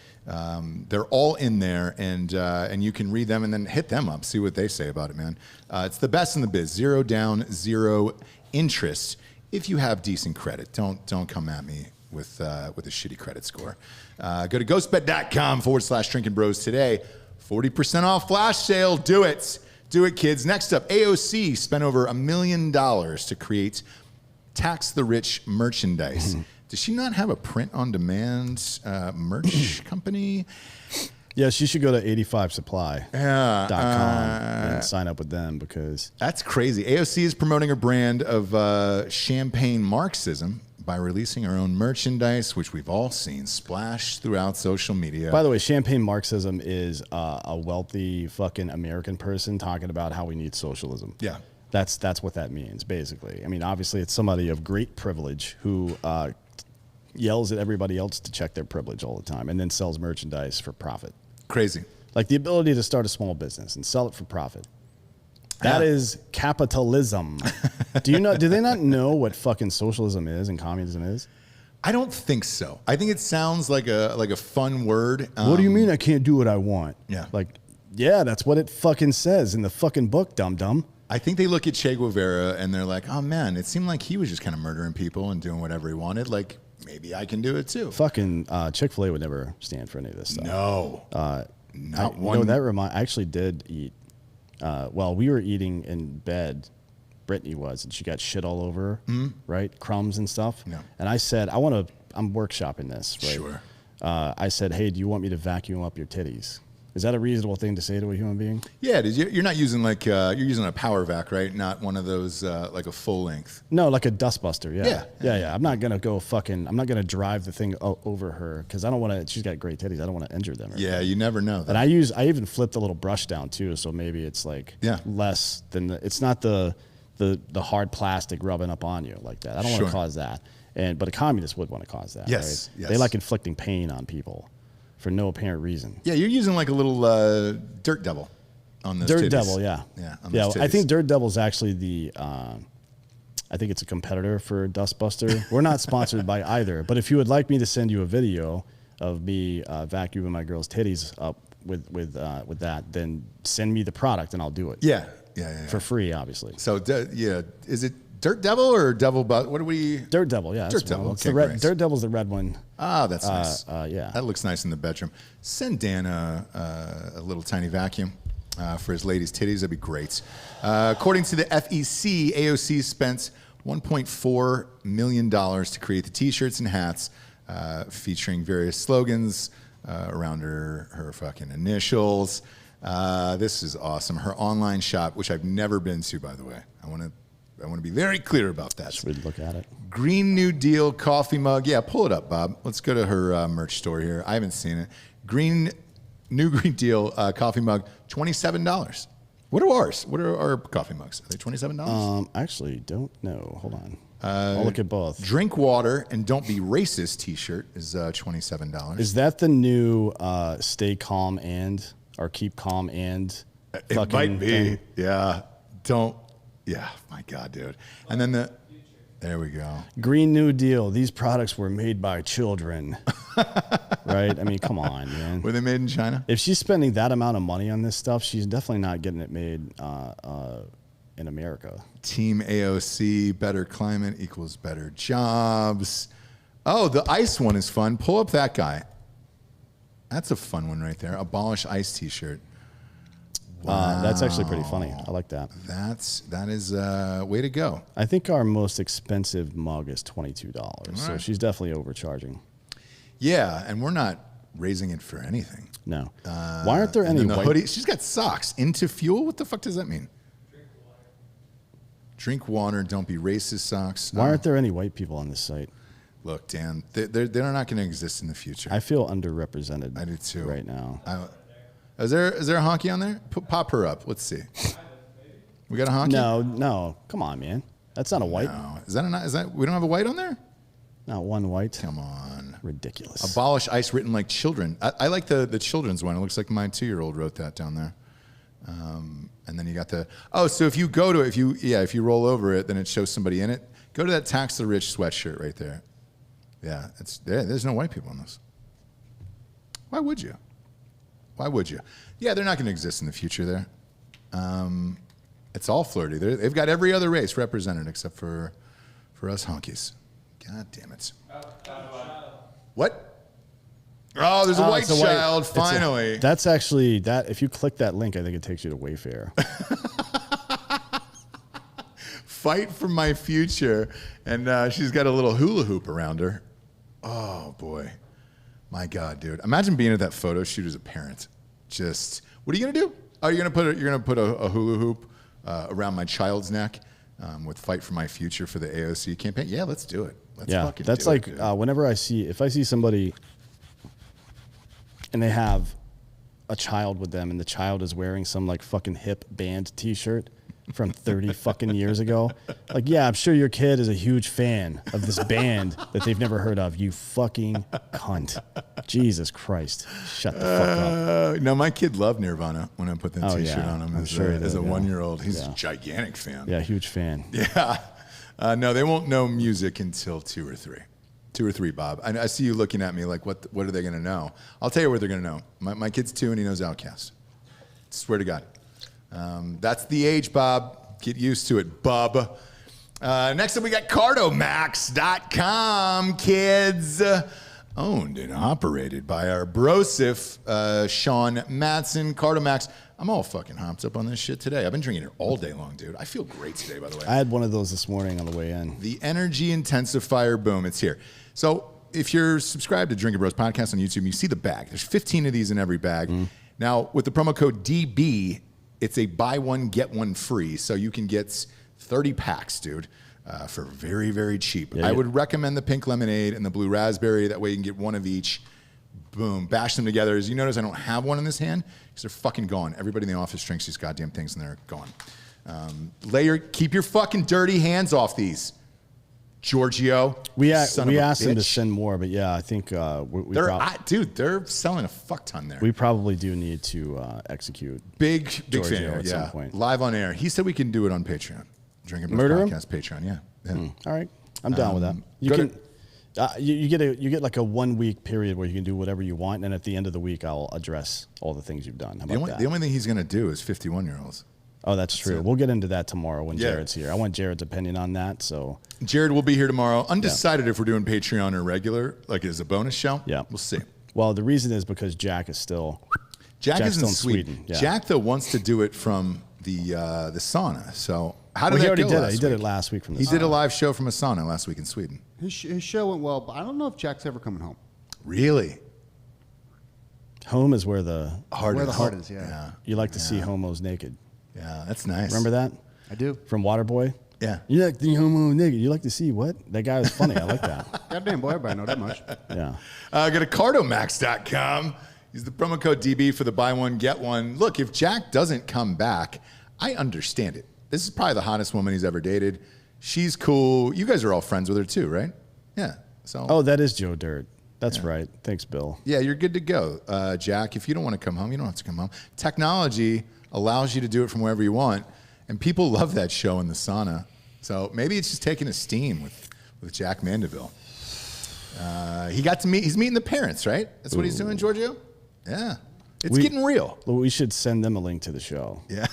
S2: They're all in there, and you can read them and then hit them up, see what they say about it, man. It's the best in the biz. 0 down, 0 interest. If you have decent credit, don't come at me with a shitty credit score. Go to ghostbed.com/drinking bros today. 40% off flash sale. Do it. Do it, kids. Next up, AOC spent over $1 million to create Tax the Rich merchandise. Does she not have a print-on-demand merch company?
S3: Yeah, she should go to 85supply.com and sign up with them because...
S2: That's crazy. AOC is promoting her brand of champagne Marxism by releasing her own merchandise, which we've all seen splash throughout social media.
S3: By the way, champagne Marxism is a wealthy fucking American person talking about how we need socialism.
S2: Yeah.
S3: That's what that means, basically. I mean, obviously, it's somebody of great privilege who yells at everybody else to check their privilege all the time and then sells merchandise for profit.
S2: Crazy.
S3: Like the ability to start a small business and sell it for profit. That is capitalism. Do they not know what fucking socialism is and communism is?
S2: I don't think so. I think it sounds like a fun word.
S3: What do you mean I can't do what I want?
S2: Yeah.
S3: Like, yeah, that's what it fucking says in the fucking book, dum-dum.
S2: I think they look at Che Guevara and they're like, oh man, it seemed like he was just kind of murdering people and doing whatever he wanted. Like, maybe I can do it too.
S3: Fucking Chick-fil-A would never stand for any of this stuff.
S2: No. Not one.
S3: You know, I actually did eat. Well, we were eating in bed. Brittany was, and she got shit all over her, right? Crumbs and stuff.
S2: Yeah.
S3: And I said, I'm workshopping this, right?
S2: Sure.
S3: I said, hey, do you want me to vacuum up your titties? Is that a reasonable thing to say to a human being?
S2: Yeah, you're not using you're using a power vac, right? Not one of those like a full length.
S3: No, like a dustbuster. Yeah.
S2: Yeah.
S3: Yeah. I'm not gonna I'm not gonna drive the thing over her because I don't want to. She's got great titties. I don't want to injure them.
S2: Yeah, you never know.
S3: And I even flipped a little brush down too, so maybe it's like less than it's not the hard plastic rubbing up on you like that. I don't want to cause that. But a communist would want to cause that.
S2: Yes,
S3: right?
S2: yes.
S3: They like inflicting pain on people for no apparent reason.
S2: Yeah, you're using like a little dirt devil on those
S3: Dirt
S2: titties.
S3: Devil, yeah.
S2: Yeah, on
S3: Yeah,
S2: those
S3: I think
S2: titties.
S3: Dirt Devil's actually I think it's a competitor for Dustbuster. We're not sponsored by either, but if you would like me to send you a video of me vacuuming my girl's titties up with that, then send me the product and I'll do it.
S2: Yeah.
S3: For free, obviously.
S2: So is it Dirt Devil or Devil? What do we?
S3: Dirt Devil, yeah.
S2: Dirt Devil.
S3: It's
S2: Okay,
S3: the red,
S2: great.
S3: Dirt Devil's the red one.
S2: Ah, that's nice.
S3: Yeah.
S2: That looks nice in the bedroom. Send Dan a little tiny vacuum for his lady's titties. That'd be great. According to the FEC, AOC spent $1.4 million to create the T-shirts and hats featuring various slogans around her fucking initials. This is awesome. Her online shop, which I've never been to, by the way. I want to be very clear about that.
S3: Should we look at it?
S2: Green New Deal coffee mug. Yeah, pull it up, Bob. Let's go to her merch store here. I haven't seen it. New Green Deal coffee mug, $27. What are ours? What are our coffee mugs? Are they $27?
S3: Actually, don't know. Hold on. I'll look at both.
S2: Drink water and don't be racist T-shirt is $27.
S3: Is that the new stay calm or keep calm and
S2: It
S3: fucking
S2: might be.
S3: thing?
S2: Yeah. Yeah. My God, dude. And then there we go.
S3: Green New Deal. These products were made by children. Right? I mean, come on, man.
S2: Were they made in China?
S3: If she's spending that amount of money on this stuff, she's definitely not getting it made in America.
S2: Team AOC, better climate equals better jobs. Oh, the ICE one is fun. Pull up that guy. That's a fun one right there. Abolish ICE T-shirt. Wow.
S3: That's actually pretty funny. I like that.
S2: That is way to go.
S3: I think our most expensive mug is $22. So
S2: right.
S3: she's definitely overcharging.
S2: Yeah, and we're not raising it for anything.
S3: No. Why aren't there
S2: And
S3: any
S2: then the
S3: white...
S2: hoodie. She's got socks. Into fuel? What the fuck does that mean? Drink water. Don't be racist socks.
S3: Why aren't there any white people on this site?
S2: Look, Dan, they're not going to exist in the future.
S3: I feel underrepresented.
S2: I do too.
S3: Right now.
S2: Is there a honky on there? Pop her up. Let's see. We got a honky?
S3: No. Come on, man. That's not a white.
S2: No. Is that we don't have a white on there?
S3: Not one white.
S2: Come on.
S3: Ridiculous.
S2: Abolish ICE written like children. I like the children's one. It looks like my 2-year-old wrote that down there. And then you got so if you go to it, if you roll over it, then it shows somebody in it. Go to that tax the rich sweatshirt right there. Yeah, there's no white people in this. Why would you? Yeah, they're not going to exist in the future there. It's all flirty. They've got every other race represented except for us honkies. God damn it. What? Oh, there's a white child, finally.
S3: That's actually, if you click that link, I think it takes you to Wayfair.
S2: Fight for my future. And she's got a little hula hoop around her. Oh, boy. My God, dude. Imagine being at that photo shoot as a parent. Just, what are you going to do? Oh, you're going to put a hula hoop around my child's neck with Fight for My Future for the AOC campaign? Yeah, let's do it.
S3: That's like whenever if I see somebody and they have a child with them and the child is wearing some like fucking hip band t-shirt from 30 fucking years ago. Like, yeah, I'm sure your kid is a huge fan of this band that they've never heard of. You fucking cunt. Jesus Christ. Shut the fuck up.
S2: No, my kid loved Nirvana when I put that t-shirt on him as a 1-year-old. He's a gigantic fan.
S3: Yeah, huge fan.
S2: Yeah. No, they won't know music until 2 or 3. 2 or 3, Bob. I see you looking at me like, what are they going to know? I'll tell you what they're going to know. My kid's 2 and he knows Outkast. Swear to God. That's the age, Bob. Get used to it, bub. Next up, we got cardomax.com, kids. Owned and operated by our brosif, Sean Matson. Cardomax. I'm all fucking hopped up on this shit today. I've been drinking it all day long, dude. I feel great today, by the way.
S3: I had one of those this morning on the way in.
S2: The Energy Intensifier, boom, it's here. So if you're subscribed to Drinkin' Bros Podcast on YouTube, you see the bag. There's 15 of these in every bag. Now, with the promo code DB, it's a buy one, get one free. So you can get 30 packs, dude, for very, very cheap. I would recommend the pink lemonade and the blue raspberry. That way you can get one of each. Boom, bash them together. As you notice, I don't have one in this hand because they're fucking gone. Everybody in the office drinks these goddamn things and they're gone. Keep your fucking dirty hands off these. Giorgio.
S3: We asked them to send more, but yeah, I think
S2: they're selling a fuck ton there.
S3: We probably do need to execute.
S2: Big
S3: Giorgio
S2: fan.
S3: at some point.
S2: Live on air. He said we can do it on Patreon. Drinkin' Bros Podcast Patreon. Yeah.
S3: All right, I'm down with that. You get like a 1 week period where you can do whatever you want, and at the end of the week, I'll address all the things you've done. How about that?
S2: The only thing he's going to do is 51-year-olds.
S3: Oh, that's true. We'll get into that tomorrow when Jared's here. I want Jared's opinion on that. So
S2: Jared will be here tomorrow. Undecided if we're doing Patreon or regular, like as a bonus show.
S3: Yeah,
S2: we'll see.
S3: Well, the reason is because Jack is in Sweden.
S2: Yeah. Jack though wants to do it from the sauna. So how did
S3: he
S2: that
S3: already
S2: go
S3: did
S2: last
S3: it. He did it last week from the sauna.
S2: He did a live show from a sauna last week in Sweden.
S5: His show went well, but I don't know if Jack's ever coming home.
S2: Really?
S3: Home is where the
S5: heart is. Yeah.
S3: You like to see homos naked.
S2: Yeah, that's nice.
S3: Remember that?
S5: I do.
S3: From Waterboy?
S2: Yeah.
S3: You like the homo naked. You like to see what? That guy was funny. I like that.
S5: Goddamn boy, everybody know that much.
S3: Yeah.
S2: Go to cardomax.com. Use the promo code DB for the buy one, get one. Look, if Jack doesn't come back, I understand it. This is probably the hottest woman he's ever dated. She's cool. You guys are all friends with her too, right? Yeah. So.
S3: Oh, that is Joe Dirt. That's right. Thanks, Bill.
S2: Yeah, you're good to go. Jack, if you don't want to come home, you don't have to come home. Technology allows you to do it from wherever you want. And people love that show in the sauna. So maybe it's just taking a steam with Jack Mandeville. He's meeting the parents, right? That's what he's doing, Giorgio? Yeah. It's getting real.
S3: Well, we should send them a link to the show.
S2: Yeah.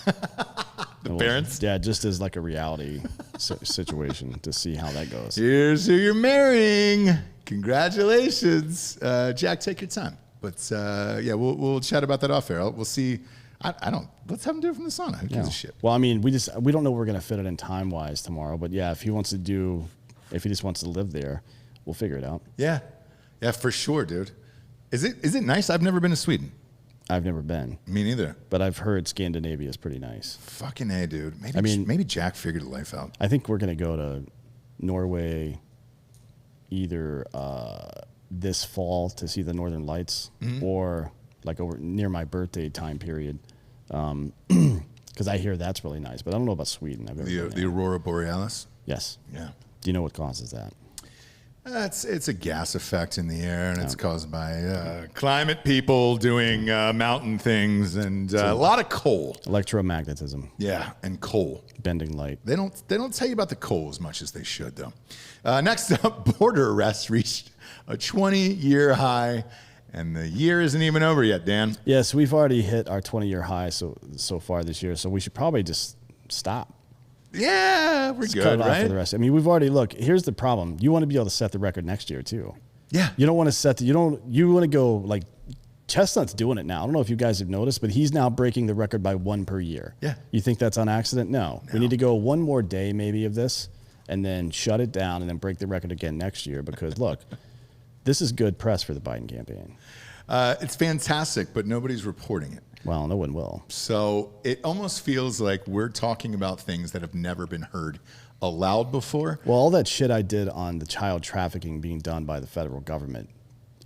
S2: The parents?
S3: Yeah, just as like a reality situation to see how that goes.
S2: Here's who you're marrying. Congratulations. Jack, take your time. But yeah, we'll chat about that off air. We'll see. Let's have him do it from the sauna. Who gives a shit?
S3: Well, I mean, we don't know where we're going to fit it in time-wise tomorrow. But yeah, if he just wants to live there, we'll figure it out.
S2: Yeah. Yeah, for sure, dude. Is it nice? I've never been to Sweden.
S3: I've never been.
S2: Me neither.
S3: But I've heard Scandinavia is pretty nice.
S2: Fucking A, dude. Maybe Jack figured life out.
S3: I think we're going to go to Norway either this fall to see the Northern Lights or like over near my birthday time period. Because because I hear that's really nice, but I don't know about Sweden. I've ever been
S2: The
S3: there.
S2: Aurora Borealis.
S3: Yes.
S2: Yeah.
S3: Do you know what causes that?
S2: It's a gas effect in the air, and it's caused by climate people doing mountain things and a lot of coal.
S3: Electromagnetism,
S2: Yeah, and coal.
S3: bending light.
S2: They don't tell you about the coal as much as they should, though. Next up, border arrests reached a 20-year high, and the year isn't even over yet, Dan.
S3: Yes, we've already hit our 20-year high so far this year, so we should probably just stop.
S2: Yeah, we're
S3: Cut
S2: good,
S3: it off
S2: right?
S3: for the rest. I mean, we've already here's the problem. You want to be able to set the record next year too.
S2: Yeah.
S3: You don't want to you want to go like Chestnut's doing it now. I don't know if you guys have noticed, but he's now breaking the record by 1 per year.
S2: Yeah.
S3: You think that's on accident? No. We need to go one more day maybe of this and then shut it down and then break the record again next year because look, this is good press for the Biden campaign.
S2: It's fantastic, but nobody's reporting it.
S3: Well, no one will.
S2: So it almost feels like we're talking about things that have never been heard aloud before.
S3: Well, all that shit I did on the child trafficking being done by the federal government,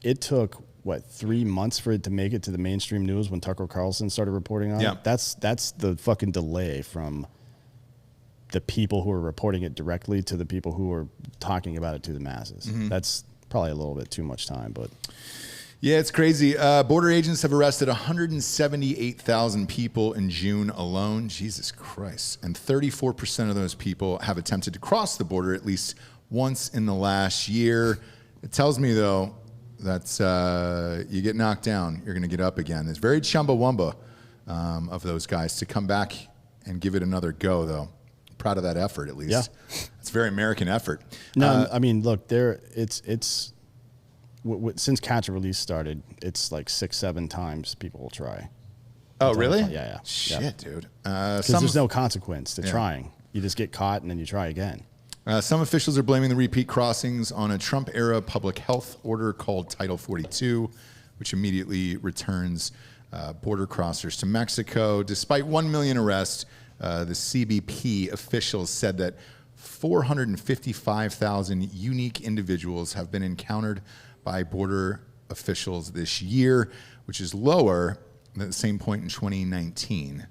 S3: it took, 3 months for it to make it to the mainstream news when Tucker Carlson started reporting on it? That's the fucking delay from the people who are reporting it directly to the people who are talking about it to the masses. That's probably a little bit too much time, but...
S2: Yeah, it's crazy. Border agents have arrested 178,000 people in June alone. Jesus Christ. And 34% of those people have attempted to cross the border at least once in the last year. It tells me, though, that you get knocked down, you're going to get up again. It's very chumbawamba of those guys to come back and give it another go, though. Proud of that effort, at least.
S3: Yeah.
S2: It's a very American effort.
S3: No, I mean, look, since catch and release started, it's like 6-7 times people will try.
S2: Oh, really?
S3: Yeah.
S2: Shit, dude.
S3: Because there's no consequence to trying. You just get caught and then you try again.
S2: Some officials are blaming the repeat crossings on a Trump-era public health order called Title 42, which immediately returns border crossers to Mexico. Despite 1 million arrests, the CBP officials said that 455,000 unique individuals have been encountered by border officials this year, which is lower than the same point in 2019.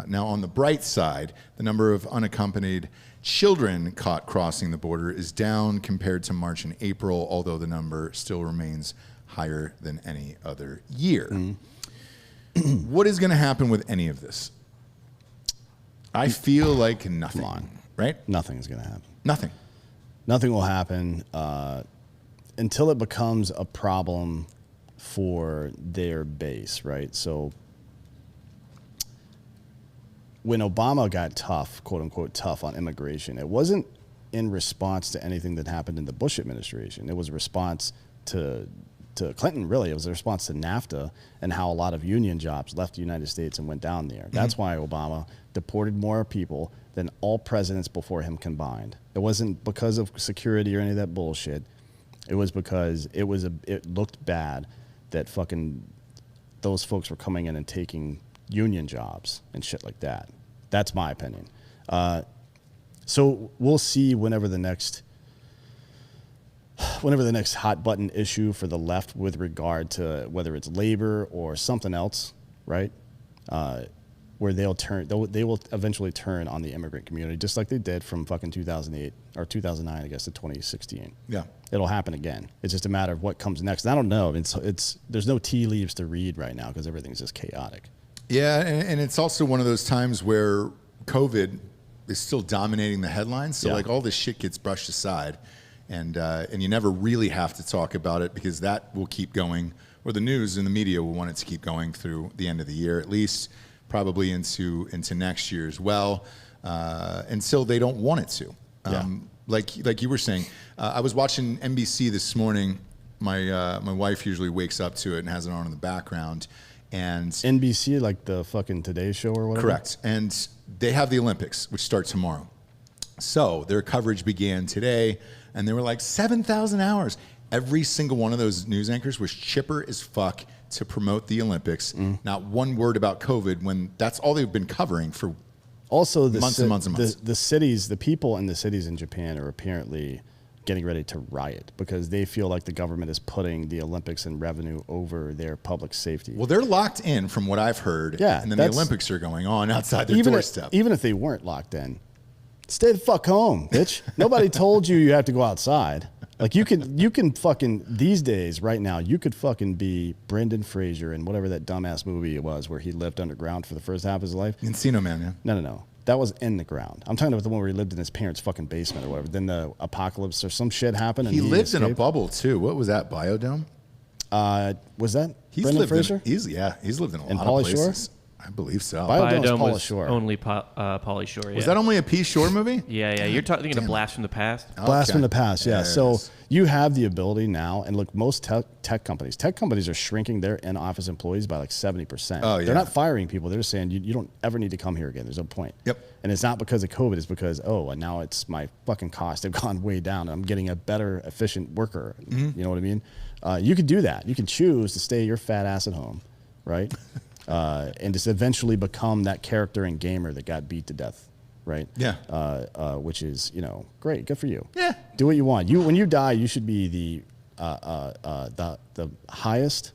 S2: Now, on the bright side, the number of unaccompanied children caught crossing the border is down compared to March and April, although the number still remains higher than any other year. What is going to happen with any of this? I feel like nothing.
S3: Come on.
S2: Right?
S3: Nothing is going to happen.
S2: Nothing.
S3: Nothing will happen until it becomes a problem for their base, right? So when Obama got tough, quote unquote, tough on immigration, it wasn't in response to anything that happened in the Bush administration. It was a response to Clinton, really. It was a response to NAFTA and how a lot of union jobs left the United States and went down there. That's why Obama deported more people than all presidents before him combined. It wasn't because of security or any of that bullshit. It was because it looked bad that fucking those folks were coming in and taking union jobs and shit like that. That's my opinion. So we'll see whenever the next hot button issue for the left with regard to whether it's labor or something else, right? Where they will eventually turn on the immigrant community, just like they did from fucking 2008 or 2009, I guess, to 2016.
S2: Yeah.
S3: It'll happen again. It's just a matter of what comes next. And I don't know. There's no tea leaves to read right now because everything's just chaotic.
S2: Yeah, and it's also one of those times where COVID is still dominating the headlines. So like all this shit gets brushed aside, and you never really have to talk about it because that will keep going, or the news and the media will want it to keep going through the end of the year at least. Probably into next year as well, until they don't want it to. Like you were saying, I was watching NBC this morning. My wife usually wakes up to it and has it on in the background. And
S3: NBC, like the fucking Today Show or whatever?
S2: Correct. And they have the Olympics, which start tomorrow. So their coverage began today, and they were like 7,000 hours. Every single one of those news anchors was chipper as fuck to promote the Olympics. Not one word about COVID when that's all they've been covering for
S3: also
S2: months and months and months.
S3: The cities, the people in the cities in Japan are apparently getting ready to riot because they feel like the government is putting the Olympics and revenue over their public safety.
S2: Well, they're locked in from what I've heard.
S3: Yeah,
S2: and then the Olympics are going on outside their doorstep.
S3: Even if they weren't locked in, stay the fuck home, bitch. Nobody told you have to go outside. Like you can fucking these days right now you could fucking be Brendan Fraser in whatever that dumbass movie it was where he lived underground for the first half of his life.
S2: Encino Man, yeah.
S3: No. That was in the ground. I'm talking about the one where he lived in his parents' fucking basement or whatever. Then the apocalypse or some shit happened. And
S2: He lived in a
S3: escaped.
S2: bubble too. What was that? Biodome?
S3: Was that
S2: He's
S3: Brendan
S2: lived
S3: Fraser?
S2: he's lived in a
S3: And
S2: lot
S3: Pauly
S2: of
S3: Shore?
S2: places. I believe so.
S3: Biodome was
S4: Biodome
S3: Paula
S4: was
S3: Shore.
S4: only Pauly Shore.
S2: Was that only a P. Shore movie?
S4: Yeah. You're thinking of Blast from the Past.
S3: Blast
S2: Okay.
S3: from the past, yeah.
S2: There it
S3: So
S2: is.
S3: you have the ability now, and look, most tech companies are shrinking their in-office employees by like 70%.
S2: Oh, yeah.
S3: They're not firing people. They're just saying, you don't ever need to come here again. There's no point.
S2: Yep.
S3: And it's not because of COVID. It's because, and now it's my fucking costs have gone way down. And I'm getting a better, efficient worker.
S2: Mm-hmm.
S3: You know what I mean? You could do that. You can choose to stay your fat ass at home, right? And just eventually become that character and gamer that got beat to death, right?
S2: Yeah.
S3: Which is, great. Good for you.
S2: Yeah.
S3: Do what you want. When you die, you should be the highest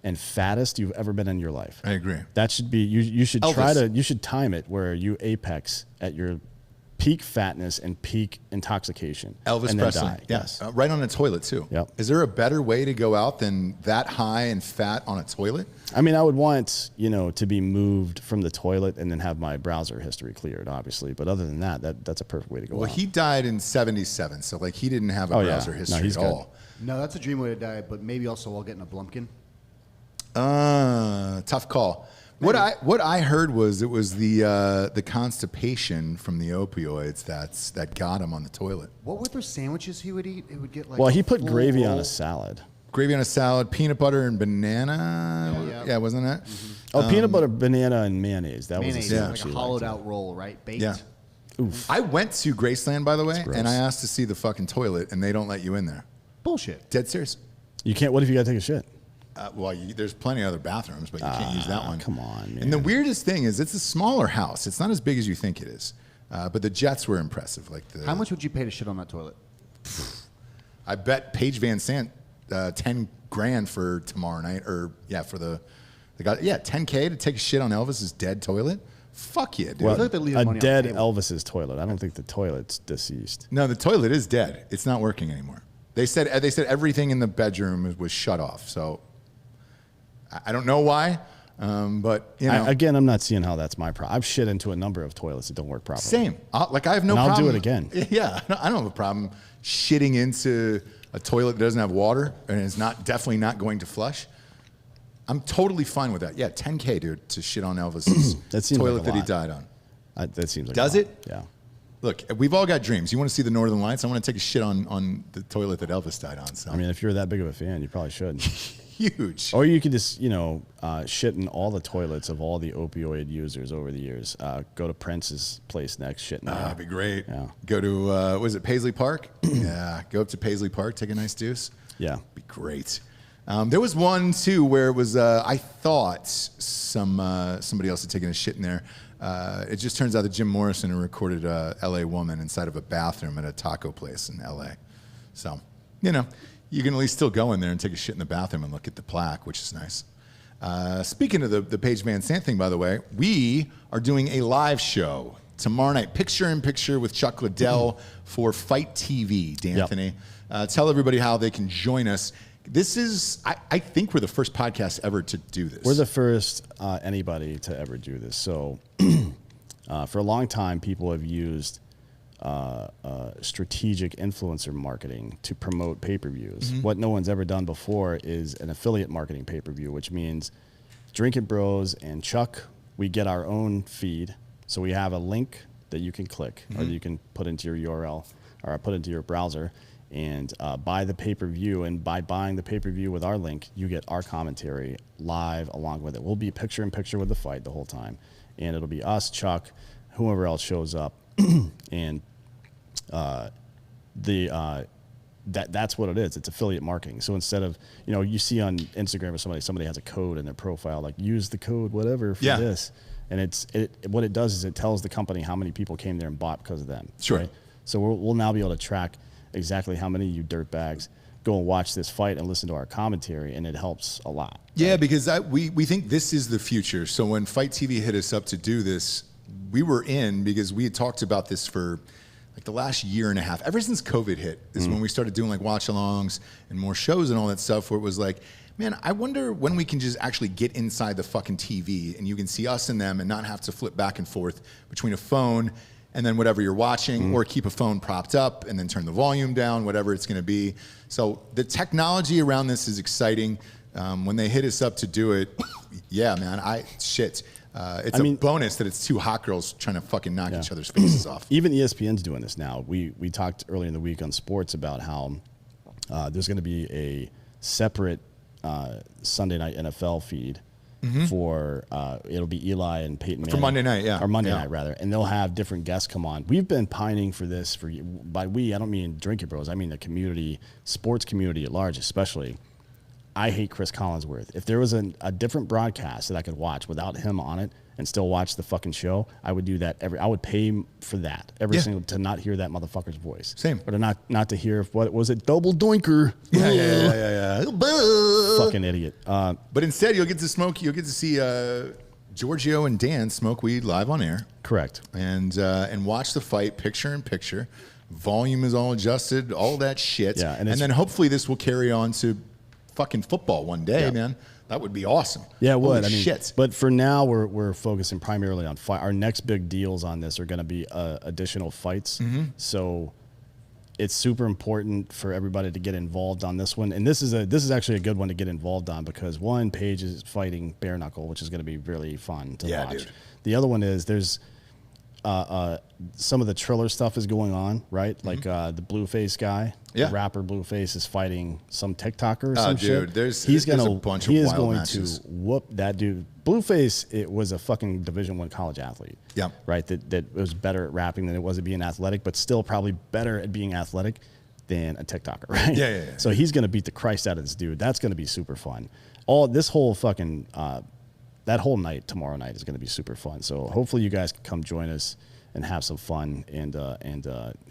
S3: and fattest you've ever been in your life.
S2: I agree.
S3: That should be you should
S2: Elvis.
S3: you should time it where you apex at your peak fatness and peak intoxication.
S2: Elvis
S3: and then
S2: Presley.
S3: die.
S2: Yeah.
S3: Yes.
S2: Right on a toilet too.
S3: Yep.
S2: Is there a better way to go out than that high and fat on a toilet?
S3: I mean, I would want, to be moved from the toilet and then have my browser history cleared, obviously. But other than that's a perfect way to go
S2: Well,
S3: out.
S2: he died in 1977, so like he didn't have a
S3: Oh, yeah.
S2: browser
S3: No,
S2: history
S3: he's
S2: at
S3: good.
S2: all.
S5: No, that's a dream way to die, but maybe also while getting a Blumpkin.
S2: Tough call. What I heard was it was the constipation from the opioids that got him on the toilet.
S5: What were those sandwiches he would eat? It would get like.
S3: Well,
S5: a
S3: he put
S5: full
S3: gravy on
S5: roll.
S3: a salad.
S2: Gravy on a salad, peanut butter and banana.
S5: Yeah.
S2: Wasn't that?
S3: Oh, peanut butter, banana, and mayonnaise. That
S5: Mayonnaise,
S3: was a sandwich
S5: like a
S3: he
S5: hollowed
S3: liked.
S5: out roll, right? Baked.
S2: Yeah.
S3: Oof.
S2: I went to Graceland, by the way,
S3: gross.
S2: and I asked to see the fucking toilet, and they don't let you in there.
S5: Bullshit.
S2: Dead serious.
S3: You can't. What if you got to take a shit?
S2: There's plenty of other bathrooms, but you can't use that one.
S3: Come on, man.
S2: And the weirdest thing is, it's a smaller house. It's not as big as you think it is. But the jets were impressive.
S5: How much would you pay to shit on that toilet?
S2: I bet Paige Van Sant $10,000 for tomorrow night, for the guy. Yeah, $10K to take a shit on Elvis's dead toilet. Fuck yeah, dude.
S3: Well,
S5: feel like they leave the
S3: a
S5: money on the
S3: dead
S5: table.
S3: Elvis's toilet. I don't think the toilet's deceased.
S2: No, the toilet is dead. It's not working anymore. They said everything in the bedroom was shut off. So I don't know why, but
S3: I'm not seeing how that's my problem. I've shit into a number of toilets that don't work properly.
S2: same. I have no
S3: And I'll
S2: problem.
S3: do it again.
S2: Yeah, I don't have a problem shitting into a toilet that doesn't have water and is definitely not going to flush. I'm totally fine with that. Yeah, $10K, dude, to shit on Elvis's
S3: That seems
S2: toilet
S3: like a
S2: that he
S3: lot.
S2: died on.
S3: That seems like
S2: Does
S3: a lot.
S2: it?
S3: Yeah.
S2: Look, we've all got dreams. You want to see the Northern Lights? I want to take a shit on the toilet that Elvis died on. So
S3: I mean, if you're that big of a fan, you probably should.
S2: huge.
S3: Or you could just, shit in all the toilets of all the opioid users over the years. Go to Prince's place next, shit in there.
S2: That'd be great.
S3: Yeah.
S2: Go to was it Paisley Park? Yeah. Go up to Paisley Park, take a nice deuce.
S3: Yeah.
S2: Be great. There was one too where it was I thought somebody else had taken a shit in there. It just turns out that Jim Morrison had recorded a L.A. woman inside of a bathroom at a taco place in L.A. So you can at least still go in there and take a shit in the bathroom and look at the plaque, which is nice. Speaking of the Paige Van Sant thing, by the way, we are doing a live show tomorrow night, picture in picture with Chuck Liddell for Fight TV. D'Anthony, tell everybody how they can join us. This is, I think we're the first podcast ever to do this.
S3: We're the first anybody to ever do this. So for a long time, people have used strategic influencer marketing to promote pay-per-views.
S2: Mm-hmm.
S3: What no one's ever done before is an affiliate marketing pay-per-view, which means Drinkin Bros and Chuck, we get our own feed. So we have a link that you can click or you can put into your URL or put into your browser and buy the pay-per-view. And by buying the pay-per-view with our link, you get our commentary live along with it. We'll be picture in picture with the fight the whole time. And it'll be us, Chuck, whoever else shows up. And that's what it is. It's affiliate marketing. So instead of, you see on Instagram or somebody has a code in their profile, like use the code whatever for this. And what it does is it tells the company how many people came there and bought because of them.
S2: Sure.
S3: Right? So we'll now be able to track exactly how many of you dirtbags go and watch this fight and listen to our commentary, and it helps a lot.
S2: Yeah, because we think this is the future. So when Fight TV hit us up to do this, we were in because we had talked about this for like the last year and a half. Ever since COVID hit is when we started doing like watch-alongs and more shows and all that stuff where it was like, man, I wonder when we can just actually get inside the fucking TV and you can see us and them and not have to flip back and forth between a phone and then whatever you're watching, or keep a phone propped up and then turn the volume down, whatever it's gonna be. So the technology around this is exciting. When they hit us up to do it, yeah, man, it's a bonus that it's two hot girls trying to fucking knock each other's faces off.
S3: Even ESPN's doing this now. We talked earlier in the week on sports about how there's gonna be a separate Sunday night NFL feed for it'll be Eli and Peyton Manning.
S2: For Monday night, yeah.
S3: Or Monday night, rather. And they'll have different guests come on. We've been pining for this by we, I don't mean Drinkin Bros. I mean the community, sports community at large especially. I hate Chris Collinsworth. If there was a different broadcast that I could watch without him on it and still watch the fucking show, I would do that I would pay for that every single, to not hear that motherfucker's voice.
S2: Same.
S3: Or to not to hear, what was it, double doinker.
S2: Yeah.
S3: Fucking idiot.
S2: But instead, you'll get to see Giorgio and Dan smoke weed live on air.
S3: Correct.
S2: And watch the fight picture in picture. Volume is all adjusted, all that shit.
S3: Yeah,
S2: and then hopefully this will carry on to fucking football one day, man. That would be awesome.
S3: Yeah, it would.
S2: Holy shit.
S3: But for now, we're focusing primarily on fight. Our next big deals on this are going to be additional fights. So it's super important for everybody to get involved on this one. And this is actually a good one to get involved on because one, Paige is fighting bare knuckle, which is going to be really fun to watch.
S2: Dude.
S3: The other one is there's some of the Triller stuff is going on, right? Like the Blueface guy, the rapper Blueface is fighting some TikToker or some shit.
S2: There's a bunch of wild matches.
S3: To whoop that dude. Blueface, it was a fucking Division I college athlete.
S2: Yeah.
S3: Right? That was better at rapping than it was at being athletic, but still probably better at being athletic than a TikToker, right?
S2: Yeah.
S3: So he's going to beat the Christ out of this dude. That's going to be super fun. This whole fucking, that whole night, tomorrow night, is going to be super fun. So hopefully you guys can come join us and have some fun and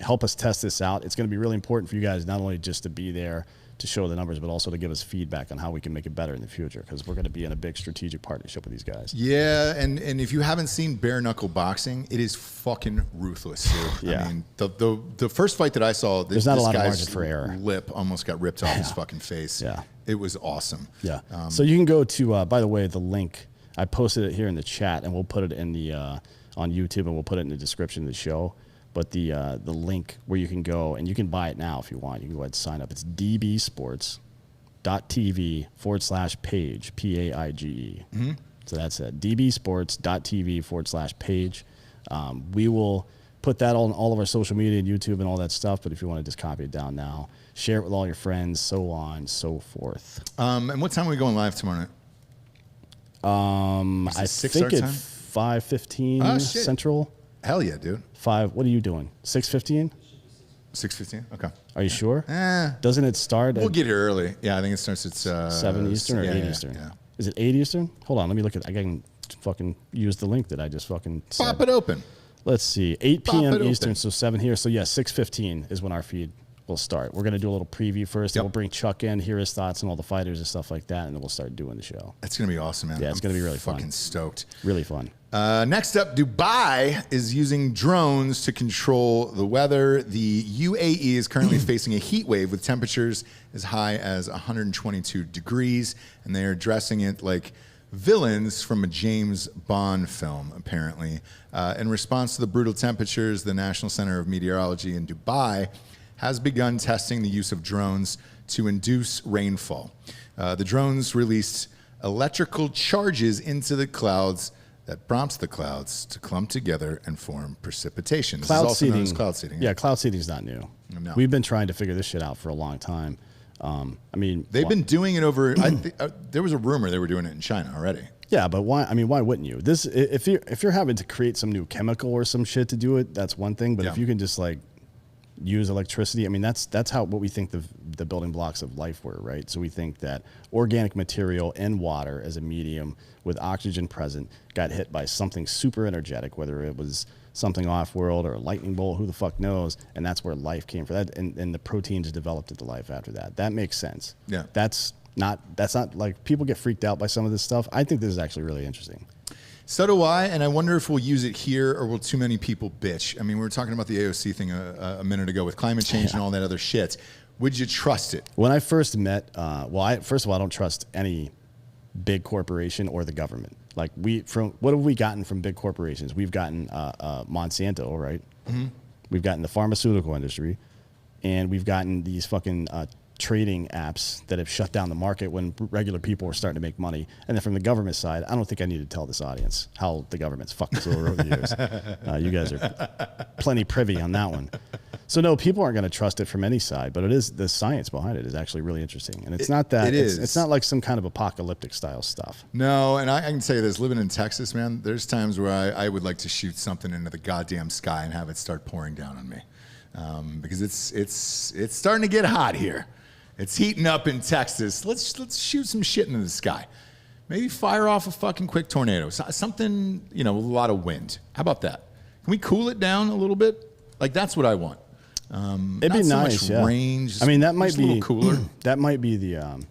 S3: help us test this out. It's going to be really important for you guys not only just to be there to show the numbers, but also to give us feedback on how we can make it better in the future because we're going to be in a big strategic partnership with these guys.
S2: Yeah, and if you haven't seen bare knuckle boxing, it is fucking ruthless, dude.
S3: Yeah.
S2: I mean, the first fight that I saw,
S3: there's not a lot of
S2: guy's
S3: margin for error.
S2: Lip almost got ripped off his fucking face.
S3: Yeah.
S2: It was awesome.
S3: Yeah. So you can go to, by the way, the link. I posted it here in the chat, and we'll put it in the on YouTube, and we'll put it in the description of the show. But the link where you can go, and you can buy it now if you want. You can go ahead and sign up. It's dbsports.tv/page, PAIGE. So that's it, dbsports.tv/page. We will put that on all of our social media and YouTube and all that stuff. But if you want to just copy it down now, share it with all your friends, so on, so forth.
S2: And what time are we going live tomorrow night?
S3: I think at 5:15 Central.
S2: Hell yeah, dude.
S3: 5. What are you doing? 6:15?
S2: 6:15. Okay.
S3: Are you sure? Doesn't it start?
S2: We'll get here early. Yeah, I think it starts at
S3: 7 Eastern or 8 Eastern.
S2: Yeah.
S3: Is it 8 Eastern? Hold on, let me look at. I can fucking use the link that I just fucking said.
S2: Pop it open.
S3: Let's see. 8 p.m. Eastern,
S2: open.
S3: so 7 here. So yeah, 6:15 is when our feed will start. We're gonna do a little preview first, and we'll bring Chuck in, hear his thoughts on all the fighters and stuff like that, and then we'll start doing the show.
S2: It's gonna be awesome, man.
S3: Yeah, it's gonna be really
S2: fucking
S3: fun.
S2: Stoked.
S3: Really fun.
S2: Next up, Dubai is using drones to control the weather. The UAE is currently facing a heat wave with temperatures as high as 122 degrees, and they are dressing it like villains from a James Bond film, apparently. In response to the brutal temperatures, the National Center of Meteorology in Dubai has begun testing the use of drones to induce rainfall. The drones released electrical charges into the clouds that prompts the clouds to clump together and form precipitation. This is also known as cloud seeding.
S3: Yeah, cloud seeding is not new.
S2: No.
S3: We've been trying to figure this shit out for a long time. I mean,
S2: they've been doing it over. There was a rumor they were doing it in China already.
S3: Yeah, but why? I mean, why wouldn't you? This, if you're having to create some new chemical or some shit to do it, that's one thing. But if you can just like use electricity. I mean, that's what we think the building blocks of life were, right? So we think that organic material and water as a medium with oxygen present got hit by something super energetic, whether it was something off-world or a lightning bolt, who the fuck knows, and that's where life came from. That, and the proteins developed into life after that. That makes sense.
S2: Yeah.
S3: That's not like, people get freaked out by some of this stuff. I think this is actually really interesting.
S2: So do I, and I wonder if we'll use it here or will too many people bitch. I mean, we were talking about the AOC thing a minute ago with climate change and all that other shit. Would you trust it?
S3: When I first met, first of all, I don't trust any big corporation or the government. Like, what have we gotten from big corporations? We've gotten Monsanto, right? Mm-hmm. We've gotten the pharmaceutical industry, and we've gotten these fucking trading apps that have shut down the market when regular people were starting to make money. And then from the government side, I don't think I need to tell this audience how the government's fucked us over the years. You guys are plenty privy on that one. So no, people aren't going to trust it from any side, but it is, the science behind it is actually really interesting. And it's not that, it's not like some kind of apocalyptic style stuff.
S2: No, and I can tell you this, living in Texas, man, there's times where I would like to shoot something into the goddamn sky and have it start pouring down on me. Because it's starting to get hot here. It's heating up in Texas. Let's shoot some shit into the sky. Maybe fire off a fucking quick tornado. Something, with a lot of wind. How about that? Can we cool it down a little bit? Like, that's what I want.
S3: It'd be nice,
S2: much range.
S3: I mean, that might be
S2: a little cooler.
S3: That might be the.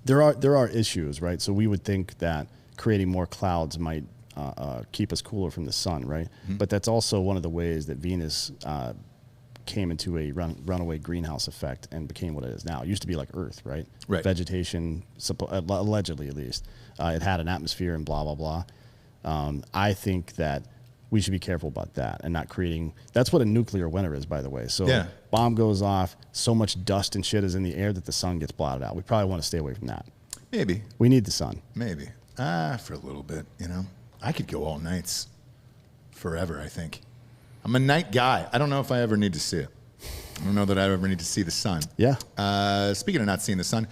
S3: There are issues, right? So we would think that creating more clouds might keep us cooler from the sun, right? Mm-hmm. But that's also one of the ways that Venus came into a runaway greenhouse effect and became what it is now. It used to be like Earth, right?
S2: Right.
S3: Vegetation, allegedly at least, it had an atmosphere and blah blah blah. I think that we should be careful about that and not creating. That's what a nuclear winter is, by the way. So
S2: yeah.
S3: Bomb goes off, so much dust and shit is in the air that the sun gets blotted out. We probably want to stay away from that.
S2: Maybe.
S3: We need the sun.
S2: Maybe. For a little bit, I could go all nights. Forever, I think. I'm a night guy. I don't know if I ever need to see it. I don't know that I ever need to see the sun.
S3: Yeah.
S2: Speaking of not seeing the sun,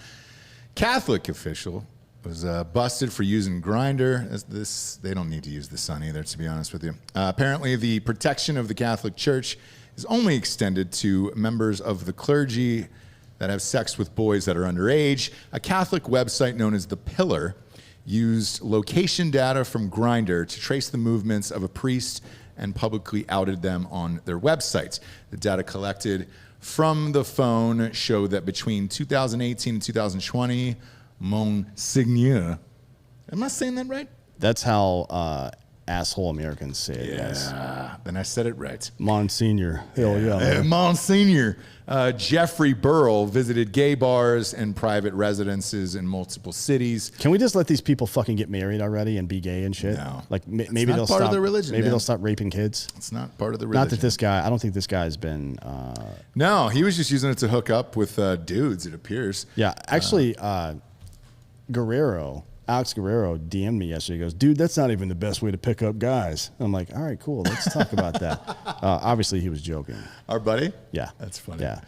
S2: Catholic official was busted for using Grindr. They don't need to use the sun either, to be honest with you. Apparently, the protection of the Catholic Church is only extended to members of the clergy that have sex with boys that are underage. A Catholic website known as The Pillar used location data from Grindr to trace the movements of a priest and publicly outed them on their websites. The data collected from the phone showed that between 2018 and 2020, Monsignor, am I saying that right?
S3: That's how asshole Americans say it.
S2: Yeah,
S3: Yes.
S2: then I said it right.
S3: Monsignor. Hell yeah.
S2: Monsignor Jeffrey Burrell visited gay bars and private residences in multiple cities.
S3: Can we just let these people fucking get married already and be gay and shit?
S2: No.
S3: Like maybe
S2: not
S3: they'll
S2: part
S3: stop.
S2: of their religion,
S3: maybe
S2: man.
S3: they'll stop raping kids.
S2: It's not part of the religion.
S3: Not that this guy. I don't think this guy's been.
S2: No, he was just using it to hook up with dudes. It appears.
S3: Yeah, actually, Alex Guerrero DM'd me yesterday. He goes, dude, that's not even the best way to pick up guys. I'm like, all right, cool. Let's talk about that. Obviously, he was joking.
S2: Our buddy?
S3: Yeah.
S2: That's funny.
S3: Yeah.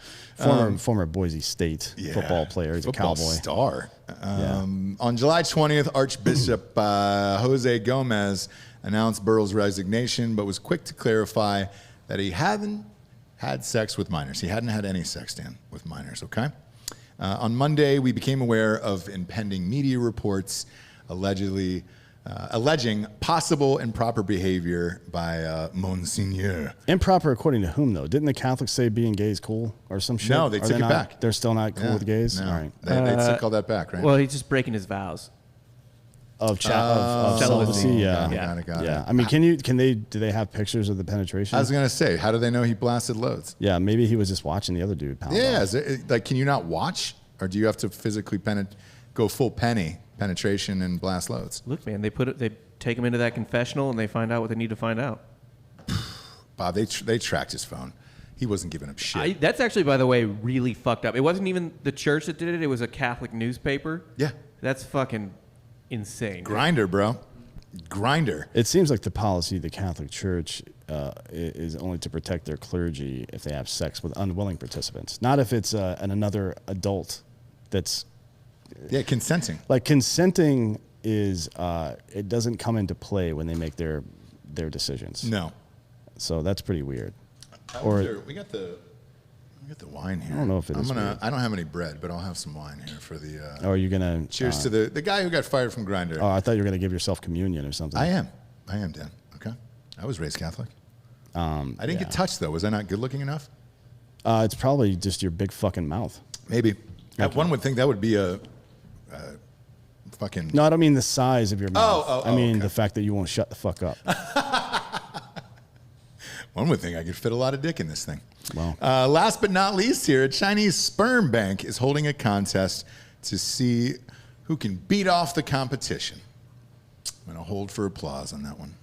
S3: Former Boise State football player. He's
S2: football
S3: a cowboy.
S2: Star.
S3: Yeah.
S2: On July 20th, Archbishop Jose Gomez announced Burrell's resignation, but was quick to clarify that he hadn't had sex with minors. He hadn't had any sex, Dan, with minors, okay? On Monday, we became aware of impending media reports alleging possible improper behavior by Monsignor.
S3: Improper according to whom, though? Didn't the Catholics say being gay is cool or some shit?
S2: No, they took it back.
S3: They're still not cool with gays?
S2: No.
S3: All right.
S2: They took all that back, right?
S4: Well, he's just breaking his vows.
S3: Of celibacy, yeah.
S2: Got it.
S3: Yeah. I mean, do they have pictures of the penetration?
S2: I was going to say, how do they know he blasted loads?
S3: Yeah, maybe he was just watching the other dude pound
S2: Yeah,
S3: off.
S2: is it, like, can you not watch? Or do you have to physically go full penetration and blast loads?
S4: Look, man, they take him into that confessional and they find out what they need to find out.
S2: Bob, they tracked his phone. He wasn't giving up shit.
S4: That's actually, by the way, really fucked up. It wasn't even the church that did it. It was a Catholic newspaper.
S2: Yeah.
S4: That's fucking insane.
S2: Grindr, bro. Grindr.
S3: It seems like the policy of the Catholic Church is only to protect their clergy if they have sex with unwilling participants, not if it's another adult that's...
S2: Yeah, consenting.
S3: Like, consenting is... it doesn't come into play when they make their decisions.
S2: No.
S3: So that's pretty weird.
S2: We got the Get the wine here.
S3: I don't know if it is
S2: I don't have any bread, but I'll have some wine here for the.
S3: Oh, are you gonna?
S2: Cheers to the guy who got fired from Grindr.
S3: Oh, I thought you were gonna give yourself communion or something.
S2: I am, Dan. Okay, I was raised Catholic. I didn't get touched though. Was I not good looking enough?
S3: It's probably just your big fucking mouth.
S2: Maybe. One would think that would be a fucking.
S3: No, I don't mean the size of your mouth. I mean
S2: okay.
S3: the fact that you won't shut the fuck up.
S2: One would think I could fit a lot of dick in this thing.
S3: Well.
S2: Last but not least here, a Chinese sperm bank is holding a contest to see who can beat off the competition. I'm going to hold for applause on that one.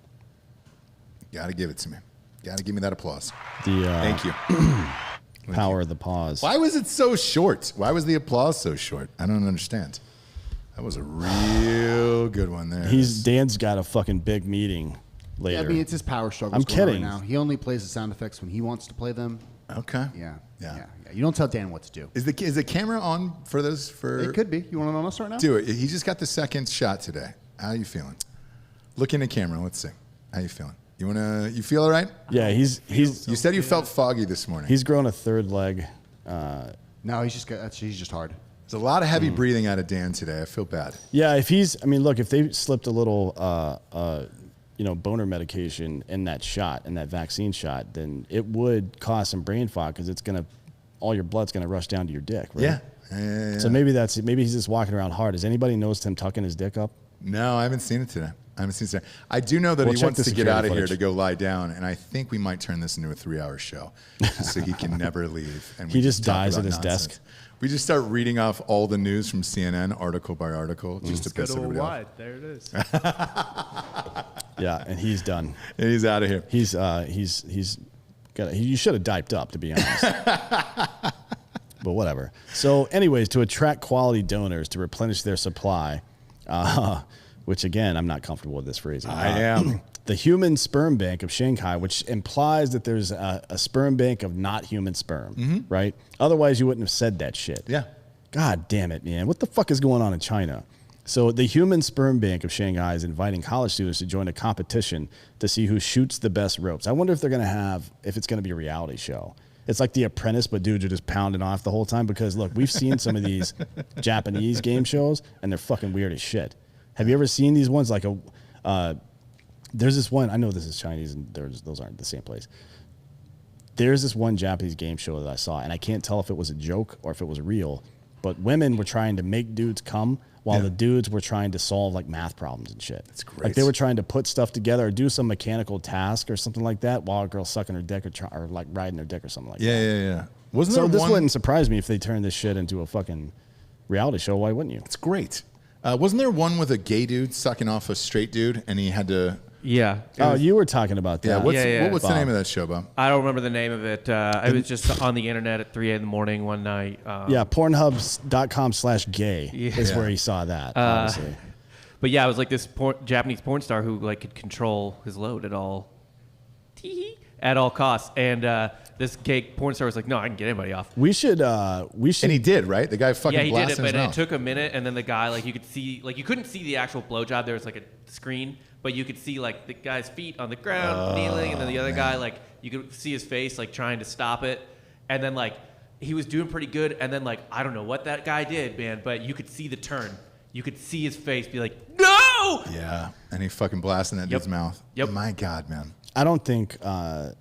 S2: Got to give it to me. Got to give me that applause. Thank you.
S3: Power of the pause.
S2: Why was it so short? Why was the applause so short? I don't understand. That was a real good one there.
S3: Dan's got a fucking big meeting later.
S5: Yeah, I mean, it's his power struggle.
S3: I'm kidding.
S5: Right now. He only plays the sound effects when he wants to play them.
S2: Okay.
S5: Yeah. You don't tell Dan what to do.
S2: Is the camera on for this?
S5: It could be. You want it on us right now?
S2: Do it. He just got the second shot today. How you feeling? Look in the camera. Let's see. How you feeling? You feel all right?
S3: Yeah, he's.
S2: You said you felt foggy this morning.
S3: He's grown a third leg.
S5: No, he's just hard.
S2: There's a lot of heavy breathing out of Dan today. I feel bad.
S3: Yeah, if they slipped a little, boner medication in that vaccine shot, then it would cause some brain fog because all your blood's gonna rush down to your dick, right?
S2: Yeah.
S3: So maybe he's just walking around hard. Has anybody noticed him tucking his dick up?
S2: No, I haven't seen it today. I do know that he wants to get out of here to go lie down, and I think we might turn this into a 3-hour show so he can never leave. And
S3: he just dies at his desk.
S2: We just start reading off all the news from CNN, article by article, just to piss everybody off.
S4: There it is.
S3: Yeah, and he's done.
S2: And he's out of here.
S3: He's got. You should have diped up, to be honest. But whatever. So, anyways, to attract quality donors to replenish their supply, which again, I'm not comfortable with this phrasing.
S2: I am.
S3: The Human Sperm Bank of Shanghai, which implies that there's a sperm bank of not human sperm, right? Otherwise, you wouldn't have said that shit.
S2: Yeah.
S3: God damn it, man. What the fuck is going on in China? So the Human Sperm Bank of Shanghai is inviting college students to join a competition to see who shoots the best ropes. I wonder if it's going to be a reality show. It's like The Apprentice, but dudes are just pounding off the whole time because, look, we've seen some of these Japanese game shows, and they're fucking weird as shit. Have you ever seen these ones? Like there's this one, I know this is Chinese, and those aren't the same place. There's this one Japanese game show that I saw, and I can't tell if it was a joke or if it was real, but women were trying to make dudes come while the dudes were trying to solve like math problems and shit. That's
S2: great.
S3: Like they were trying to put stuff together or do some mechanical task or something like that while a girl's sucking her dick or like riding her dick or something like that.
S2: Yeah. Wasn't
S3: So
S2: there
S3: this
S2: one?
S3: wouldn't surprise me if they turned this shit into a fucking reality show. Why wouldn't you?
S2: It's great. Wasn't there one with a gay dude sucking off a straight dude, and he had to?
S4: Yeah.
S3: Oh, you were talking about that.
S2: Yeah. What's the
S3: Bob.
S2: name of that show, Bob?
S4: I don't remember the name of it. I was just on the internet at 3 a.m. one night.
S3: Yeah, Pornhub.com/gay is where he saw that, obviously.
S4: But yeah, it was like this Japanese porn star who like could control his load at all costs. And this gay porn star was like, "No, I can get anybody off."
S3: We should.
S2: And he did, right? The guy fucking
S4: Yeah, he did
S2: blasted
S4: it,
S2: his
S4: but it
S2: mouth.
S4: took a minute, and then the guy, like, you could see, like, you couldn't see the actual blowjob. There was like a screen, but you could see like the guy's feet on the ground kneeling, and then the other guy, like, you could see his face, like, trying to stop it, and then like he was doing pretty good, and then like I don't know what that guy did, man, but you could see the turn. You could see his face be like, "No!"
S2: Yeah, and he fucking blasted in that dude's mouth.
S4: Yep.
S2: My God, man.
S3: I don't think I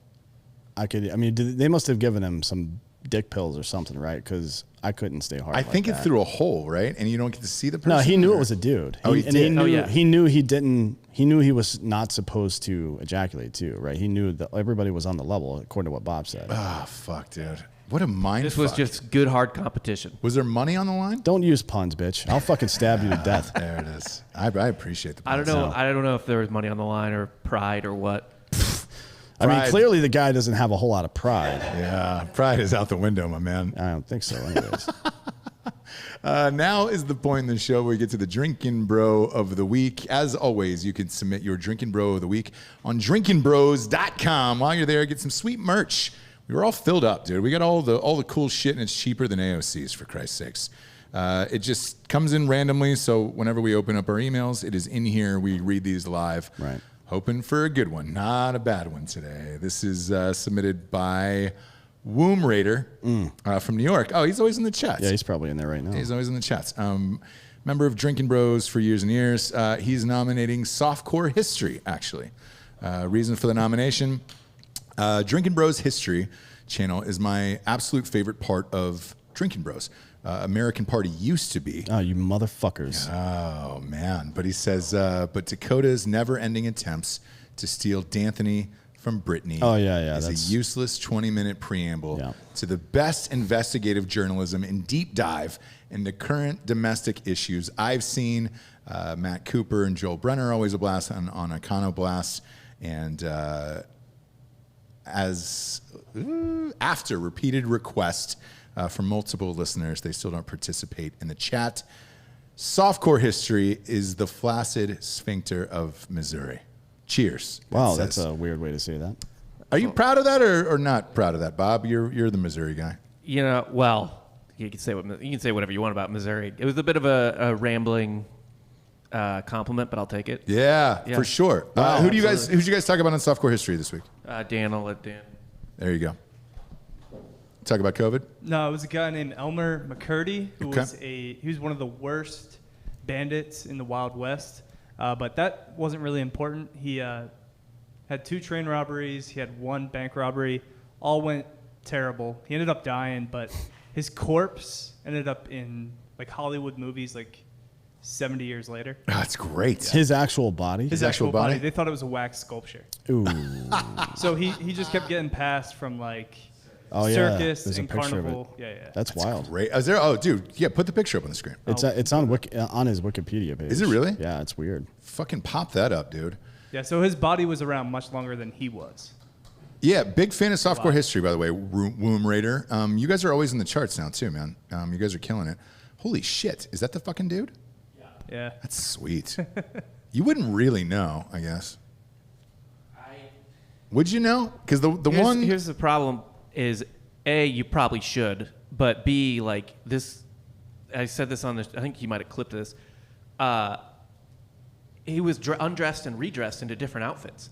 S3: could. I mean, they must have given him some dick pills or something, right? Because I couldn't stay hard.
S2: I
S3: like
S2: think
S3: that.
S2: it's through a hole, right? And you don't get to see the person.
S3: No, he knew
S2: or?
S3: it was a dude.
S2: Oh, he
S3: and
S2: did?
S3: He knew,
S4: Oh, yeah.
S3: He knew he didn't. He knew he was not supposed to ejaculate too, right? He knew that everybody was on the level, according to what Bob said.
S2: Ah, fuck, dude. What a mind
S4: This was
S2: fuck.
S4: just good hard competition.
S2: Was there money on the line?
S3: Don't use puns, bitch. I'll fucking stab you to death.
S2: There it is. I appreciate the
S4: I don't
S2: puns.
S4: know. I don't know if there was money on the line or pride or what.
S3: I mean,
S2: Pride.
S3: clearly the guy doesn't have a whole lot of pride.
S2: Yeah, pride is out the window, my man.
S3: I don't think so, anyways.
S2: Now is the point in the show where we get to the Drinkin' Bro of the Week. As always, you can submit your Drinkin' Bro of the Week on drinkinbros.com. While you're there, get some sweet merch. We were all filled up, dude. We got all the cool shit, and it's cheaper than AOC's, for Christ's sakes. It just comes in randomly, so whenever we open up our emails, it is in here. We read these live.
S3: Right.
S2: Hoping for a good one, not a bad one today. This is submitted by Womb Raider from New York. Oh, he's always in the chats.
S3: Yeah, he's probably in there right now.
S2: He's always in the chats. Member of Drinkin Bros for years and years. He's nominating Softcore History, actually. Reason for the nomination, Drinkin Bros History channel is my absolute favorite part of Drinkin Bros. American Party used to be.
S3: Oh, you motherfuckers.
S2: Oh, man. But he says, but Dakota's never-ending attempts to steal D'Anthony from Britney is a useless 20-minute preamble to the best investigative journalism and deep dive into current domestic issues I've seen. Matt Cooper and Joel Brenner are always a blast on Iconoblast. And after repeated requests from multiple listeners, they still don't participate in the chat. Softcore History is the flaccid sphincter of Missouri. Cheers.
S3: Wow, that's a weird way to say that.
S2: Are you proud of that or not proud of that, Bob? You're the Missouri guy.
S4: You know, well, you can say whatever you want about Missouri. It was a bit of a rambling compliment, but I'll take it.
S2: Yeah. For sure.
S3: Wow,
S2: who'd you guys talk about on Softcore History this week?
S4: Dan, I'll let Dan.
S2: There you go. Talk about COVID?
S6: No, it was a guy named Elmer McCurdy who was one of the worst bandits in the Wild West. But that wasn't really important. He had 2 train robberies. He had 1 bank robbery. All went terrible. He ended up dying, but his corpse ended up in like Hollywood movies like 70 years later.
S2: Oh, that's great.
S3: His actual body?
S6: His actual body. They thought it was a wax sculpture.
S3: Ooh.
S6: So he just kept getting passed from like
S3: circus
S6: and carnival.
S3: That's wild.
S2: Great. Is there? Oh, dude. Yeah, put the picture up on the screen.
S3: It's on his Wikipedia page.
S2: Is it really?
S3: Yeah, it's weird.
S2: Fucking pop that up, dude.
S6: Yeah, so his body was around much longer than he was.
S2: Yeah, big fan of Softcore History, by the way. Womb Raider. You guys are always in the charts now, too, man. You guys are killing it. Holy shit. Is that the fucking dude?
S6: Yeah.
S2: That's sweet. You wouldn't really know, I guess. Would you know? Because
S4: Here's the problem is, A, you probably should, but B, like this, I said this on the, I think you might have clipped this. He was undressed and redressed into different outfits.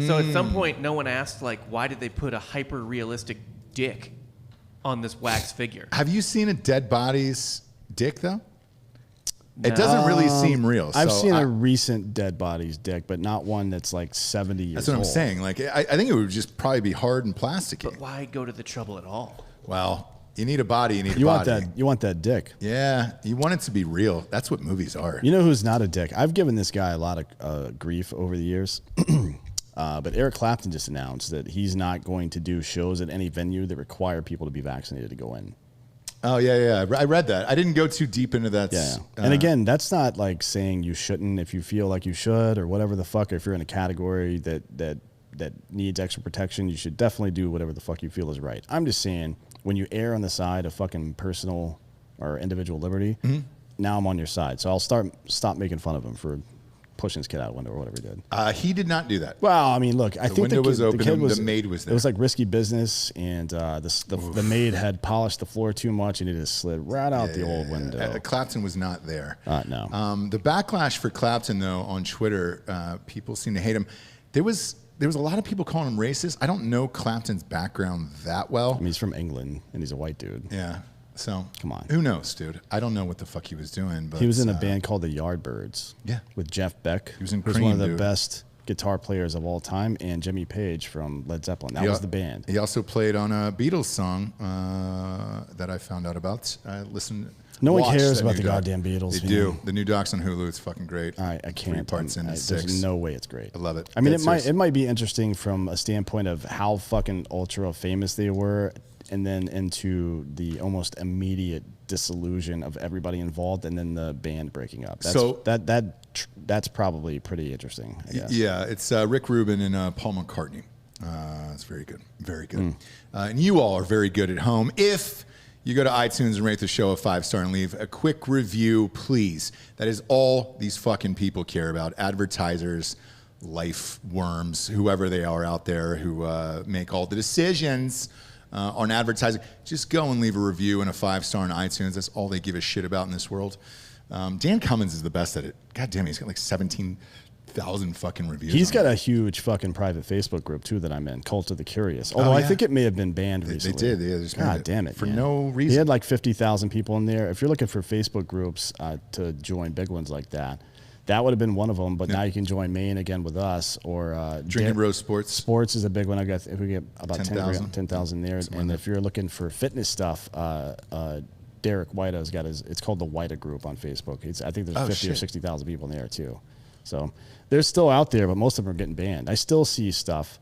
S4: So at some point, no one asked, like, why did they put a hyper-realistic dick on this wax figure?
S2: Have you seen a dead body's dick, though? No. It doesn't really seem real.
S3: I've seen a recent dead body's dick, but not one that's like 70 years old.
S2: That's what I'm saying. Like, I think it would just probably be hard and plasticky.
S4: But why go to the trouble at all?
S2: Well, you need a body. You need a body.
S3: You want that dick.
S2: Yeah, you want it to be real. That's what movies are.
S3: You know who's not a dick? I've given this guy a lot of grief over the years. But Eric Clapton just announced that he's not going to do shows at any venue that require people to be vaccinated to go in.
S2: Oh, yeah. I read that. I didn't go too deep into that.
S3: Yeah. And again, that's not like saying you shouldn't if you feel like you should or whatever the fuck. If you're in a category that needs extra protection, you should definitely do whatever the fuck you feel is right. I'm just saying, when you err on the side of fucking personal or individual liberty, now I'm on your side. So I'll stop making fun of him for pushing his kid out a window or whatever he did.
S2: He did not do that.
S3: Well, I mean, look, I think
S2: the window was open. The maid was there.
S3: It was like risky business, and the maid had polished the floor too much, and it just slid right out the old window.
S2: Clapton was not there.
S3: No.
S2: The backlash for Clapton, though, on Twitter, people seem to hate him. There was a lot of people calling him racist. I don't know Clapton's background that well.
S3: I mean, he's from England, and he's a white dude.
S2: Yeah. So
S3: come on,
S2: who knows, dude? I don't know what the fuck he was doing. But
S3: he was in a band called the Yardbirds.
S2: Yeah,
S3: with Jeff Beck.
S2: He was in
S3: Cream, one of the best guitar players of all time, and Jimmy Page from Led Zeppelin. That was the band.
S2: He also played on a Beatles song that I found out about. I listened.
S3: No one cares about the goddamn Beatles.
S2: They do. The new doc's on Hulu. It's fucking great.
S3: I can't.
S2: 3 parts into 6.
S3: There's no way it's great.
S2: I love it.
S3: I mean, it might be interesting from a standpoint of how fucking ultra famous they were, and then into the almost immediate disillusion of everybody involved, and then the band breaking up. That's probably pretty interesting, I guess.
S2: Yeah, it's Rick Rubin and Paul McCartney. It's very good. Very good. And you all are very good at home. If you go to iTunes and rate the show a 5-star and leave a quick review, please. That is all these fucking people care about. Advertisers, life worms, whoever they are out there who make all the decisions on advertising. Just go and leave a review and a 5-star on iTunes. That's all they give a shit about in this world. Dan Cummins is the best at it. God damn, he's got like 17 4,000 fucking reviews.
S3: He's
S2: on
S3: got
S2: it.
S3: a huge fucking private Facebook group too that I'm in, Cult of the Curious. Although I think it may have been banned
S2: They
S3: recently.
S2: did. They just
S3: God
S2: made it
S3: damn it.
S2: for
S3: man.
S2: no reason.
S3: He had like 50,000 people in there. If you're looking for Facebook groups to join big ones like that, that would have been one of them. But now you can join Maine again with us or
S2: Drinking Bros Sports.
S3: Sports is a big one. If we get about
S2: 10,000.
S3: 10,000 there. And if you're looking for fitness stuff, Derek White's got it's called the White Group on Facebook. I think there's 50 or 60,000 people in there too. So they're still out there, but most of them are getting banned. I still see stuff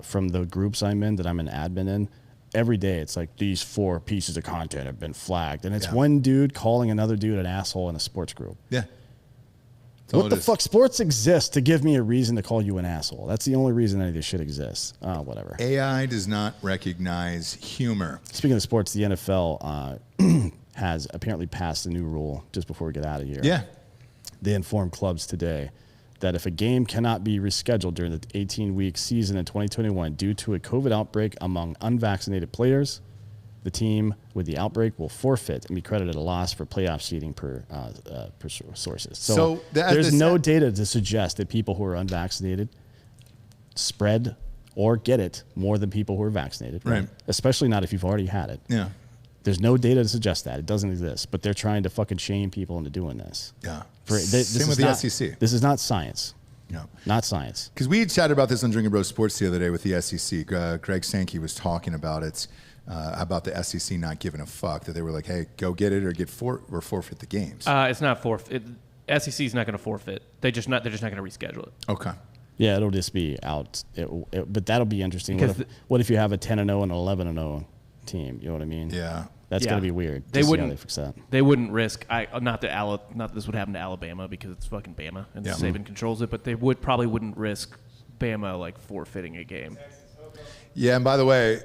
S3: from the groups I'm in that I'm an admin in. Every day it's like these 4 pieces of content have been flagged. And it's one dude calling another dude an asshole in a sports group.
S2: Yeah.
S3: What the fuck? Sports exist to give me a reason to call you an asshole. That's the only reason any of this shit exists. Whatever.
S2: AI does not recognize humor.
S3: Speaking of sports, the NFL has apparently passed a new rule just before we get out of here.
S2: Yeah.
S3: They informed clubs today that if a game cannot be rescheduled during the 18-week season in 2021 due to a COVID outbreak among unvaccinated players, the team with the outbreak will forfeit and be credited a loss for playoff seeding per sources. So there's no data to suggest that people who are unvaccinated spread or get it more than people who are vaccinated.
S2: Right.
S3: Especially not if you've already had it.
S2: Yeah.
S3: There's no data to suggest that. It doesn't exist. But they're trying to fucking shame people into doing this.
S2: Yeah.
S3: Same
S2: with the SEC.
S3: This is not science.
S2: No.
S3: Not science.
S2: Because we chatted about this on Drinkin' Bros Sports the other day with the SEC. Greg Sankey was talking about it, about the SEC not giving a fuck, that they were like, hey, go get it or forfeit the games.
S4: It's not forfeit. SEC is not going to forfeit. They're just not going to reschedule it.
S2: Okay.
S3: Yeah, it'll just be out. But that'll be interesting. What if you have a 10-0 and an 11-0 team? You know what I mean?
S2: Yeah.
S3: That's going to be weird.
S4: They wouldn't
S3: they fix that.
S4: They wouldn't risk. Not that this would happen to Alabama because it's fucking Bama and Saban controls it. But they probably wouldn't risk Bama like forfeiting a game.
S2: Yeah, and by the way,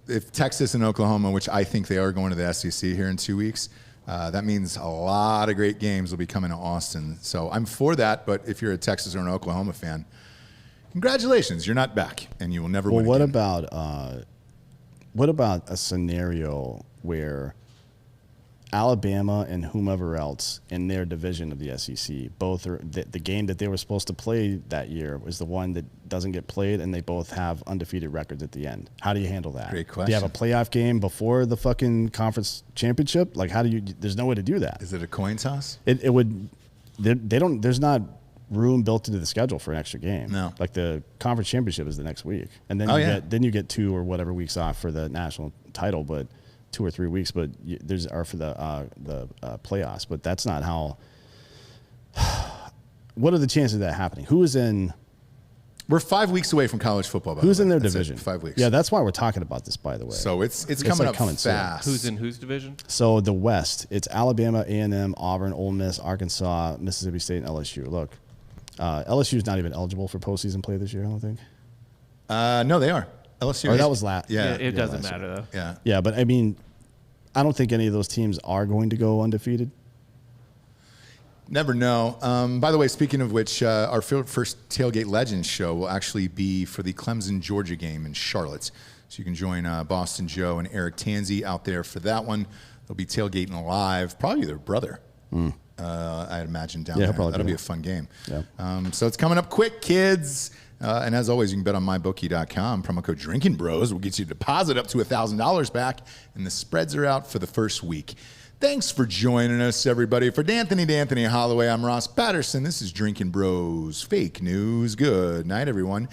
S2: if Texas and Oklahoma, which I think they are going to the SEC here in 2 weeks, that means a lot of great games will be coming to Austin. So I'm for that. But if you're a Texas or an Oklahoma fan, congratulations, you're not back, and you will never win.
S3: Well, what about a scenario where Alabama and whomever else in their division of the SEC, both are the game that they were supposed to play that year was the one that doesn't get played, and they both have undefeated records at the end. How do you handle that?
S2: Great question.
S3: Do you have a playoff game before the fucking conference championship? Like, how do you? There's no way to do that.
S2: Is it a coin toss?
S3: It would. They don't. There's not room built into the schedule for an extra game.
S2: No.
S3: Like the conference championship is the next week, and then you get 2 or whatever weeks off for the national title, but 2 or 3 weeks, but there's are for the playoffs. But that's not how. What are the chances of that happening? Who is in?
S2: We're 5 weeks away from college football.
S3: Who's in their
S2: That's
S3: division?
S2: 5 weeks.
S3: Yeah, that's why we're talking about this, by the way.
S2: So it's coming up
S3: coming soon.
S2: fast.
S4: Who's in whose division?
S3: So the West, it's Alabama, A&M, Auburn, Ole Miss, Arkansas, Mississippi State, and LSU. Look, LSU is not even eligible for postseason play this year, I don't think.
S2: No, they are. LSU.
S3: Or that was last.
S2: Yeah.
S4: It doesn't matter though.
S2: Yeah.
S3: Yeah, but I mean, I don't think any of those teams are going to go undefeated.
S2: Never know. By the way, speaking of which, our first Tailgate Legends show will actually be for the Clemson-Georgia game in Charlotte. So you can join Boston Joe and Eric Tanzi out there for that one. They'll be tailgating live, probably their brother. I'd imagine down there. That'll be a fun game.
S3: Yeah.
S2: So it's coming up quick, kids. And as always, you can bet on mybookie.com. Promo code Drinkin' Bros will get you a deposit up to $1,000 back, and the spreads are out for the first week. Thanks for joining us, everybody. For D'Anthony Hollaway, I'm Ross Patterson. This is Drinkin' Bros. Fake news. Good night, everyone.